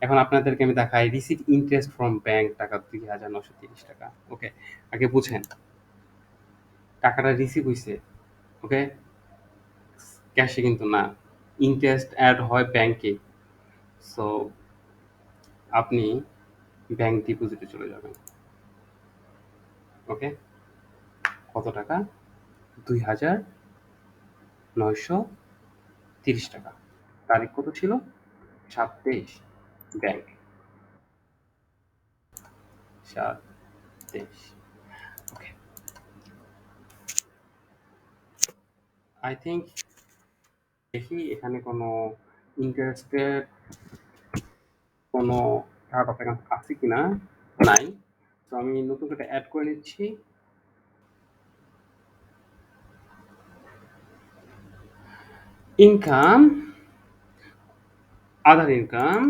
এখন আপনাদেরকে আমি দেখাই রিসিভ ইন্টারেস্ট ফ্রম ব্যাংক, টাকা 2,930 টাকা। ওকে, আগে বুঝেন টাকাটা রিসিভ হয়েছে, ওকে, ক্যাশে কিন্তু না। ইন্টারেস্ট অ্যাড হয় ব্যাংকে। সো আপনি ব্যাংক ডিপোজিটে চলে যাবেন। ওকে, কত টাকা? 2,930 টাকা। তারিখ কত ছিল? 7/23। ব্যাংক 7/23। ওকে, আই থিঙ্ক দেখি এখানে কোনো ইন্টারেস্টেড কোনো চার্ট অফ অ্যাকাউন্ট আছে কিনা। নাই। তো আমি নতুন করে অ্যাড করে নিচ্ছি। Income, other income,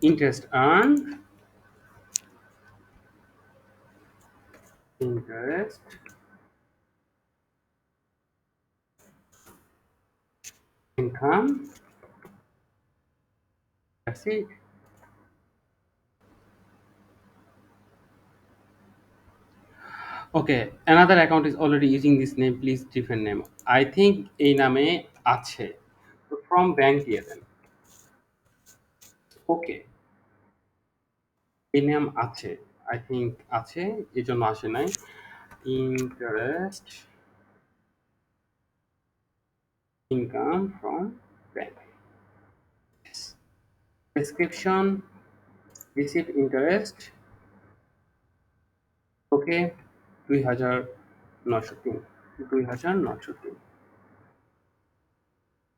interest earn, interest income, that's it. Okay, another account is already using this name, please different name. I think এই নামে আছে, তো ফ্রম ব্যাংক দিয়ে দেন। ওকে, এই নাম আছে, আই থিঙ্ক আছে, এই জন্য আসে নাই। Interest income from bank, description receive interest okay, ২,৯০৩, ২,৯০৩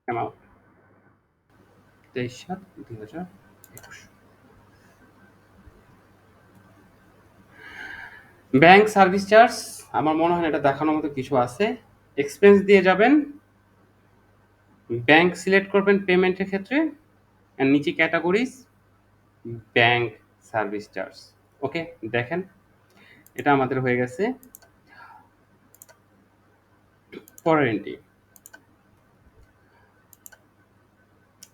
amount ২৩/৭/২০২১। Bank service charge, আমার মনে হয় না এটা দেখানোর মতো কিছু আছে। এক্সপেন্স দিয়ে যাবেন, ব্যাংক সিলেক্ট করবেন পেমেন্টের ক্ষেত্রে, আর নিচে ক্যাটাগরিজ, ব্যাংক সার্ভিস চার্জ। ওকে, দেখেন এটা আমাদের হয়ে গেছে। পরের এন্ট্রি,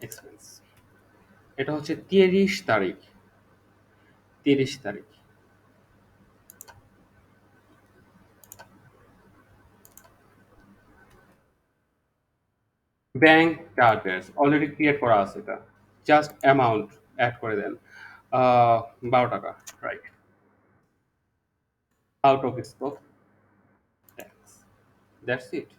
এক্সপেন্স, এটা হচ্ছে ৩০ তারিখ, ৩০ তারিখ। ব্যাংক চার্জেস অলরেডি ক্রিয়েট করা আছে, এটা জাস্ট অ্যামাউন্ট অ্যাড করে দেন, ১২ টাকা, right, out of scope tax, that's it.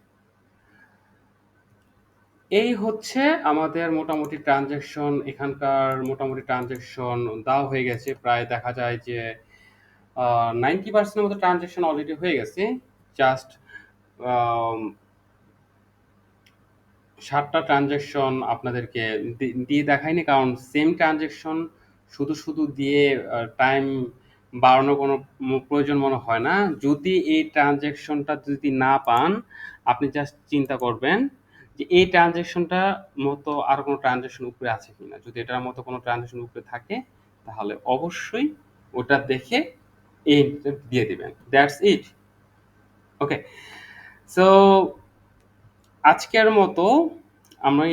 এই হচ্ছে আমাদের মোটামুটি ট্রানজ্যাকশন, এখানকার মোটামুটি ট্রানজ্যাকশন দেওয়া হয়ে গেছে। প্রায় দেখা যায় যে 90% মতো ট্রানজ্যাকশন অলরেডি হয়ে গেছে। জাস্ট 7টা ট্রানজ্যাকশন আপনাদেরকে দিয়ে দেখাইনি, কারণ সেম ট্রানজ্যাকশন শুধু শুধু দিয়ে টাইম বাড়ানোর কোনো প্রয়োজন মনে হয় না। যদি এই ট্রানজ্যাকশনটা যদি না পান, আপনি জাস্ট চিন্তা করবেন যে এই ট্রানজ্যাকশনটা মতো আর কোনো ট্রানজ্যাকশন উপরে আছে কিনা। যদি এটার মতো কোনো ট্রানজ্যাকশন উপরে থাকে, তাহলে অবশ্যই ওটা দেখে এই দিয়ে দিবেন। That's it. ওকে, সো আজকের মতো আমি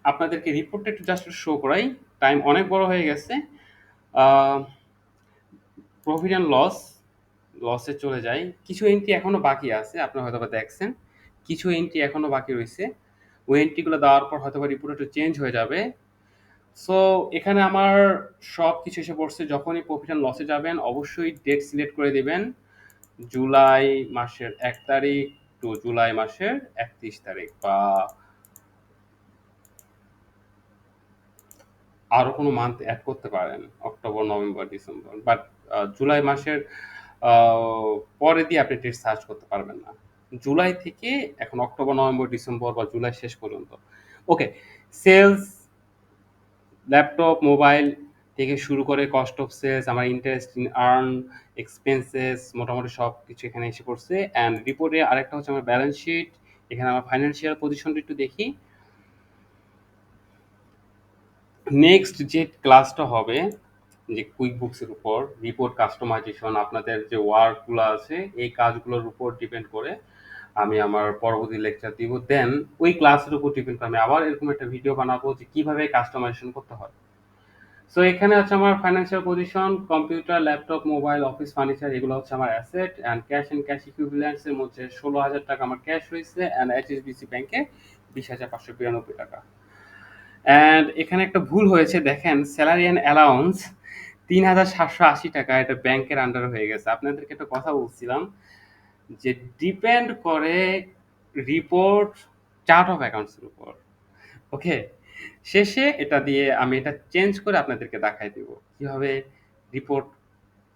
আপনাদেরকে রিপোর্টটা একটু জাস্ট শো করাই, টাইম অনেক বড় হয়ে গেছে। প্রফিট অ্যান্ড লসে চলে যাই। কিছু এন্ট্রি এখনো বাকি আছে, আপনারা হয়তো বা দেখছেন কিছু এন্ট্রি এখনো বাকি রয়েছে। ওই এন্ট্রিগুলো দেওয়ার পর হয়তো বা রিপোর্ট একটু চেঞ্জ হয়ে যাবে। সো এখানে আমার সব কিছু এসে পড়ছে। যখনই প্রফিট অ্যান্ড লসে যাবেন, অবশ্যই ডেট সিলেক্ট করে দিবেন, জুলাই মাসের 1 তারিখ টু জুলাই মাসের 31 তারিখ, বা আরো কোনো মান্থ অ্যাড করতে পারেন, October, November, December, but July মাসের পরে দিয়ে আপনি ডেট সার্চ করতে পারবেন না। জুলাই থেকে এখন অক্টোবর, নভেম্বর, ডিসেম্বর বা জুলাই শেষ পর্যন্ত। ওকে, সেলস, ল্যাপটপ, মোবাইল থেকে শুরু করে কস্ট অফ সেলস, আমার ইন্টারেস্ট ইন আর্ন, এক্সপেন্সেস, মোটামুটি সব কিছু এখানে এসে পড়ছে। অ্যান্ড রিপোর্টে আরেকটা হচ্ছে আমার ব্যালেন্স শিট। এখানে আমার ফাইন্যান্সিয়াল পজিশনটা একটু দেখি। নেক্সট যে ক্লাসটা হবে যে কুইক বুকসের উপর রিপোর্ট কাস্টমাইজেশন, আপনাদের যে ওয়ার্কগুলো আছে এই কাজগুলোর উপর ডিপেন্ড করে আমি আমার পরবর্তী লেকচার দিব। দেন ওই ক্লাসের উপর ডিপেন্ড করে আমি আবার এরকম একটা ভিডিও বানাবো যে কিভাবে কাস্টমাইজেশন করতে হয়। সো এখানে হচ্ছে আমার financial position, computer, laptop, mobile, office furniture, এগুলো হচ্ছে আমার অ্যাসেট। অ্যান্ড ক্যাশ ইকুইভ্যালেন্টস এর মধ্যে 16,000 টাকা আমার ক্যাশ রয়েছে, অ্যান্ড এইচএসবিসি ব্যাংকে 20,592 টাকা। অ্যান্ড এখানে একটা ভুল হয়েছে, দেখেন স্যালারি অ্যান্ড অ্যালাউন্স 3,780 টাকা, এটা ব্যাংকের আন্ডার হয়ে গেছে। আপনাদেরকে একটা কথা বলছিলাম যে ডিপেন্ড করে রিপোর্ট চার্ট অফ অ্যাকাউন্টসের উপর। ওকে, শেষে এটা দিয়ে আমি এটা চেঞ্জ করে আপনাদেরকে দেখাই দিব কিভাবে রিপোর্ট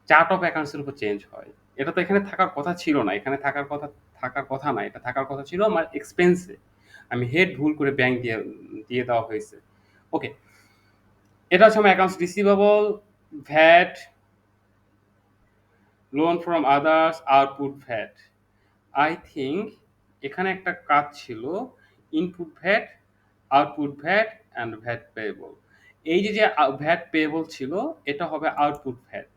চার্ট অফ অ্যাকাউন্টসের উপর চেঞ্জ হয়। এটা তো এখানে থাকার কথা ছিল না, এখানে থাকার কথা না, এটা থাকার কথা ছিল আমার এক্সপেন্সে। আমি হেড ভুল করে ব্যাংক দিয়ে দিয়ে দেওয়া হয়েছে। ওকে, এটা হচ্ছে আমার accounts receivable, VAT, loan from others, output VAT. I think এখানে একটা কাজ ছিল, input VAT, output VAT and VAT payable. এই যে যে ভ্যাট পেয়েবল ছিল, এটা হবে আউটপুট ভ্যাট।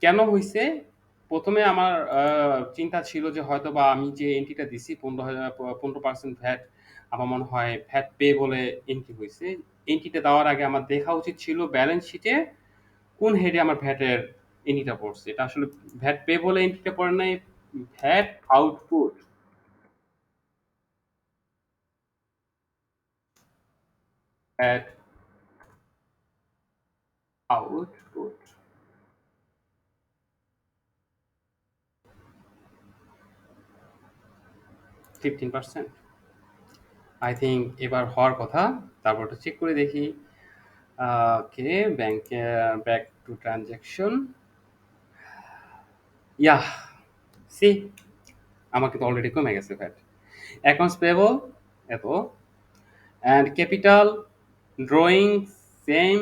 কেন হইছে? প্রথমে আমার চিন্তা ছিল যে হয়তো বা আমি যে এন্ট্রিটা দিছি 15% ভ্যাট, আমার মনে হয় ভ্যাট পে বলে এন্ট্রি হয়েছে। এন্ট্রিটা দেওয়ার আগে আমার দেখা উচিত ছিল ব্যালেন্স শিটে কোন হেডে আমার ভ্যাটের এন্ট্রিটা পড়ছে। এটা আসলে ভ্যাট পে বলে এন্ট্রিটা পড়ে নাই, VAT output, VAT output 15%। I think এবার হওয়ার কথা। তারপর একটু চেক করে দেখি। ওকে, ব্যাংকে back to transaction. Yeah, see আমার কিন্তু অলরেডি কমে গেছে ভ্যাট। অ্যাকাউন্টস পেয়েবল এত, and capital drawing same.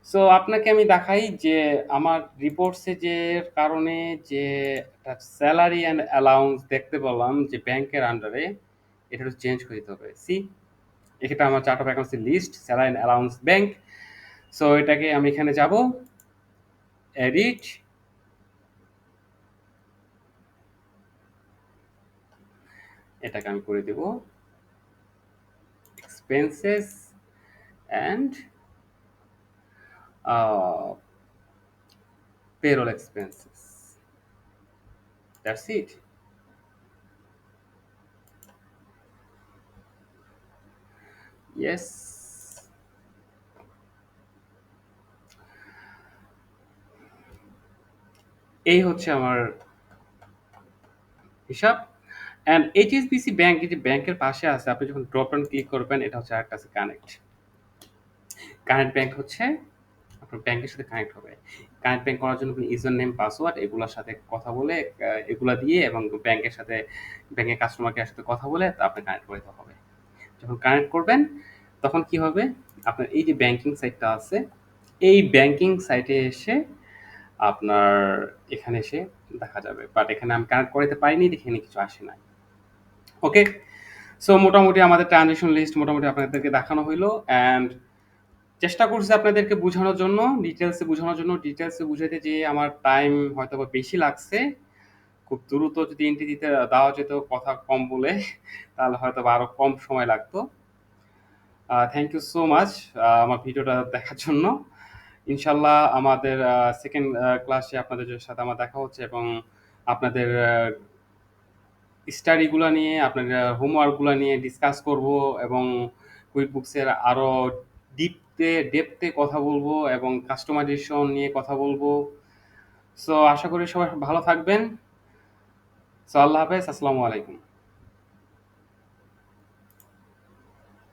So আপনাকে আমি দেখাই যে আমার রিপোর্টসে যে কারণে যে স্যালারি অ্যান্ড অ্যালাউন্স দেখতে পেলাম যে ব্যাংকের আন্ডারে, এটা চেঞ্জ করে দিতে হবে। সি, এটা আমার চার্ট অফ অ্যাকাউন্টসের list, salary and allowance bank. So এটাকে আমি এখানে যাব, এডিট, এটাকে আমি করে দেব expenses and payroll expenses. That's it. Yes. এই হচ্ছে আমার হিসাব। অ্যান্ড এইচএসবিসি ব্যাংক, এই যে ব্যাংকের পাশে আছে, আপনি যখন ড্রপ ডাউন ক্লিক করবেন, এটা হচ্ছে আরেকটা আছে কানেক্ট। কানেক্ট ব্যাংক হচ্ছে আপনার ব্যাংকের সাথে কানেক্ট হবে। কানেক্ট ব্যাংক করার জন্য আপনি ইউজার নেম, পাসওয়ার্ড এগুলোর সাথে কথা বলে, এগুলা দিয়ে এবং ব্যাংকের সাথে, ব্যাংকের কাস্টমার কেয়ারের সাথে কথা বলে আপনি কানেক্ট করে দিতে হবে। যখন কানেক্ট করবেন তখন কি হবে, আপনার এই যে ব্যাংকিং সাইটটা আছে, এই ব্যাংকিং সাইটে এসে আপনার এখানে এসে দেখা যাবে। বাট এখানে আমি কানেক্ট করাতে পারিনি, এখানে কিছু আসে নাই। ওকে, সো মোটামুটি আমাদের ট্রানজেকশন লিস্ট মোটামুটি আপনাদেরকে দেখানো হইলো। অ্যান্ড চেষ্টা করছি আপনাদেরকে বোঝানোর জন্য, ডিটেলসে বোঝানোর জন্য। ডিটেলসে বুঝাইতে যেয়ে আমার টাইম হয়তো বা বেশি লাগছে। খুব দ্রুত যদি এন্ট্রি দিতে দেওয়া যেত কথা কম বলে, তাহলে হয়তো বা আরো কম সময় লাগতো। থ্যাংক ইউ সো মাচ আমার ভিডিওটা দেখার জন্য। ইনশাল্লাহ আমাদের সেকেন্ড ক্লাসে আপনাদের সাথে আমার দেখা হচ্ছে, এবং আপনাদের স্টাডিগুলো নিয়ে, আপনাদের হোমওয়ার্কগুলো নিয়ে ডিসকাস করব, এবং কুইক বুকসের আরও ডেপথে কথা বলবো, এবং কাস্টমাইজেশন নিয়ে কথা বলবো। সো আশা করি সবাই ভালো থাকবেন। সো আল্লাহ হাফেজ, আসসালামু আলাইকুম।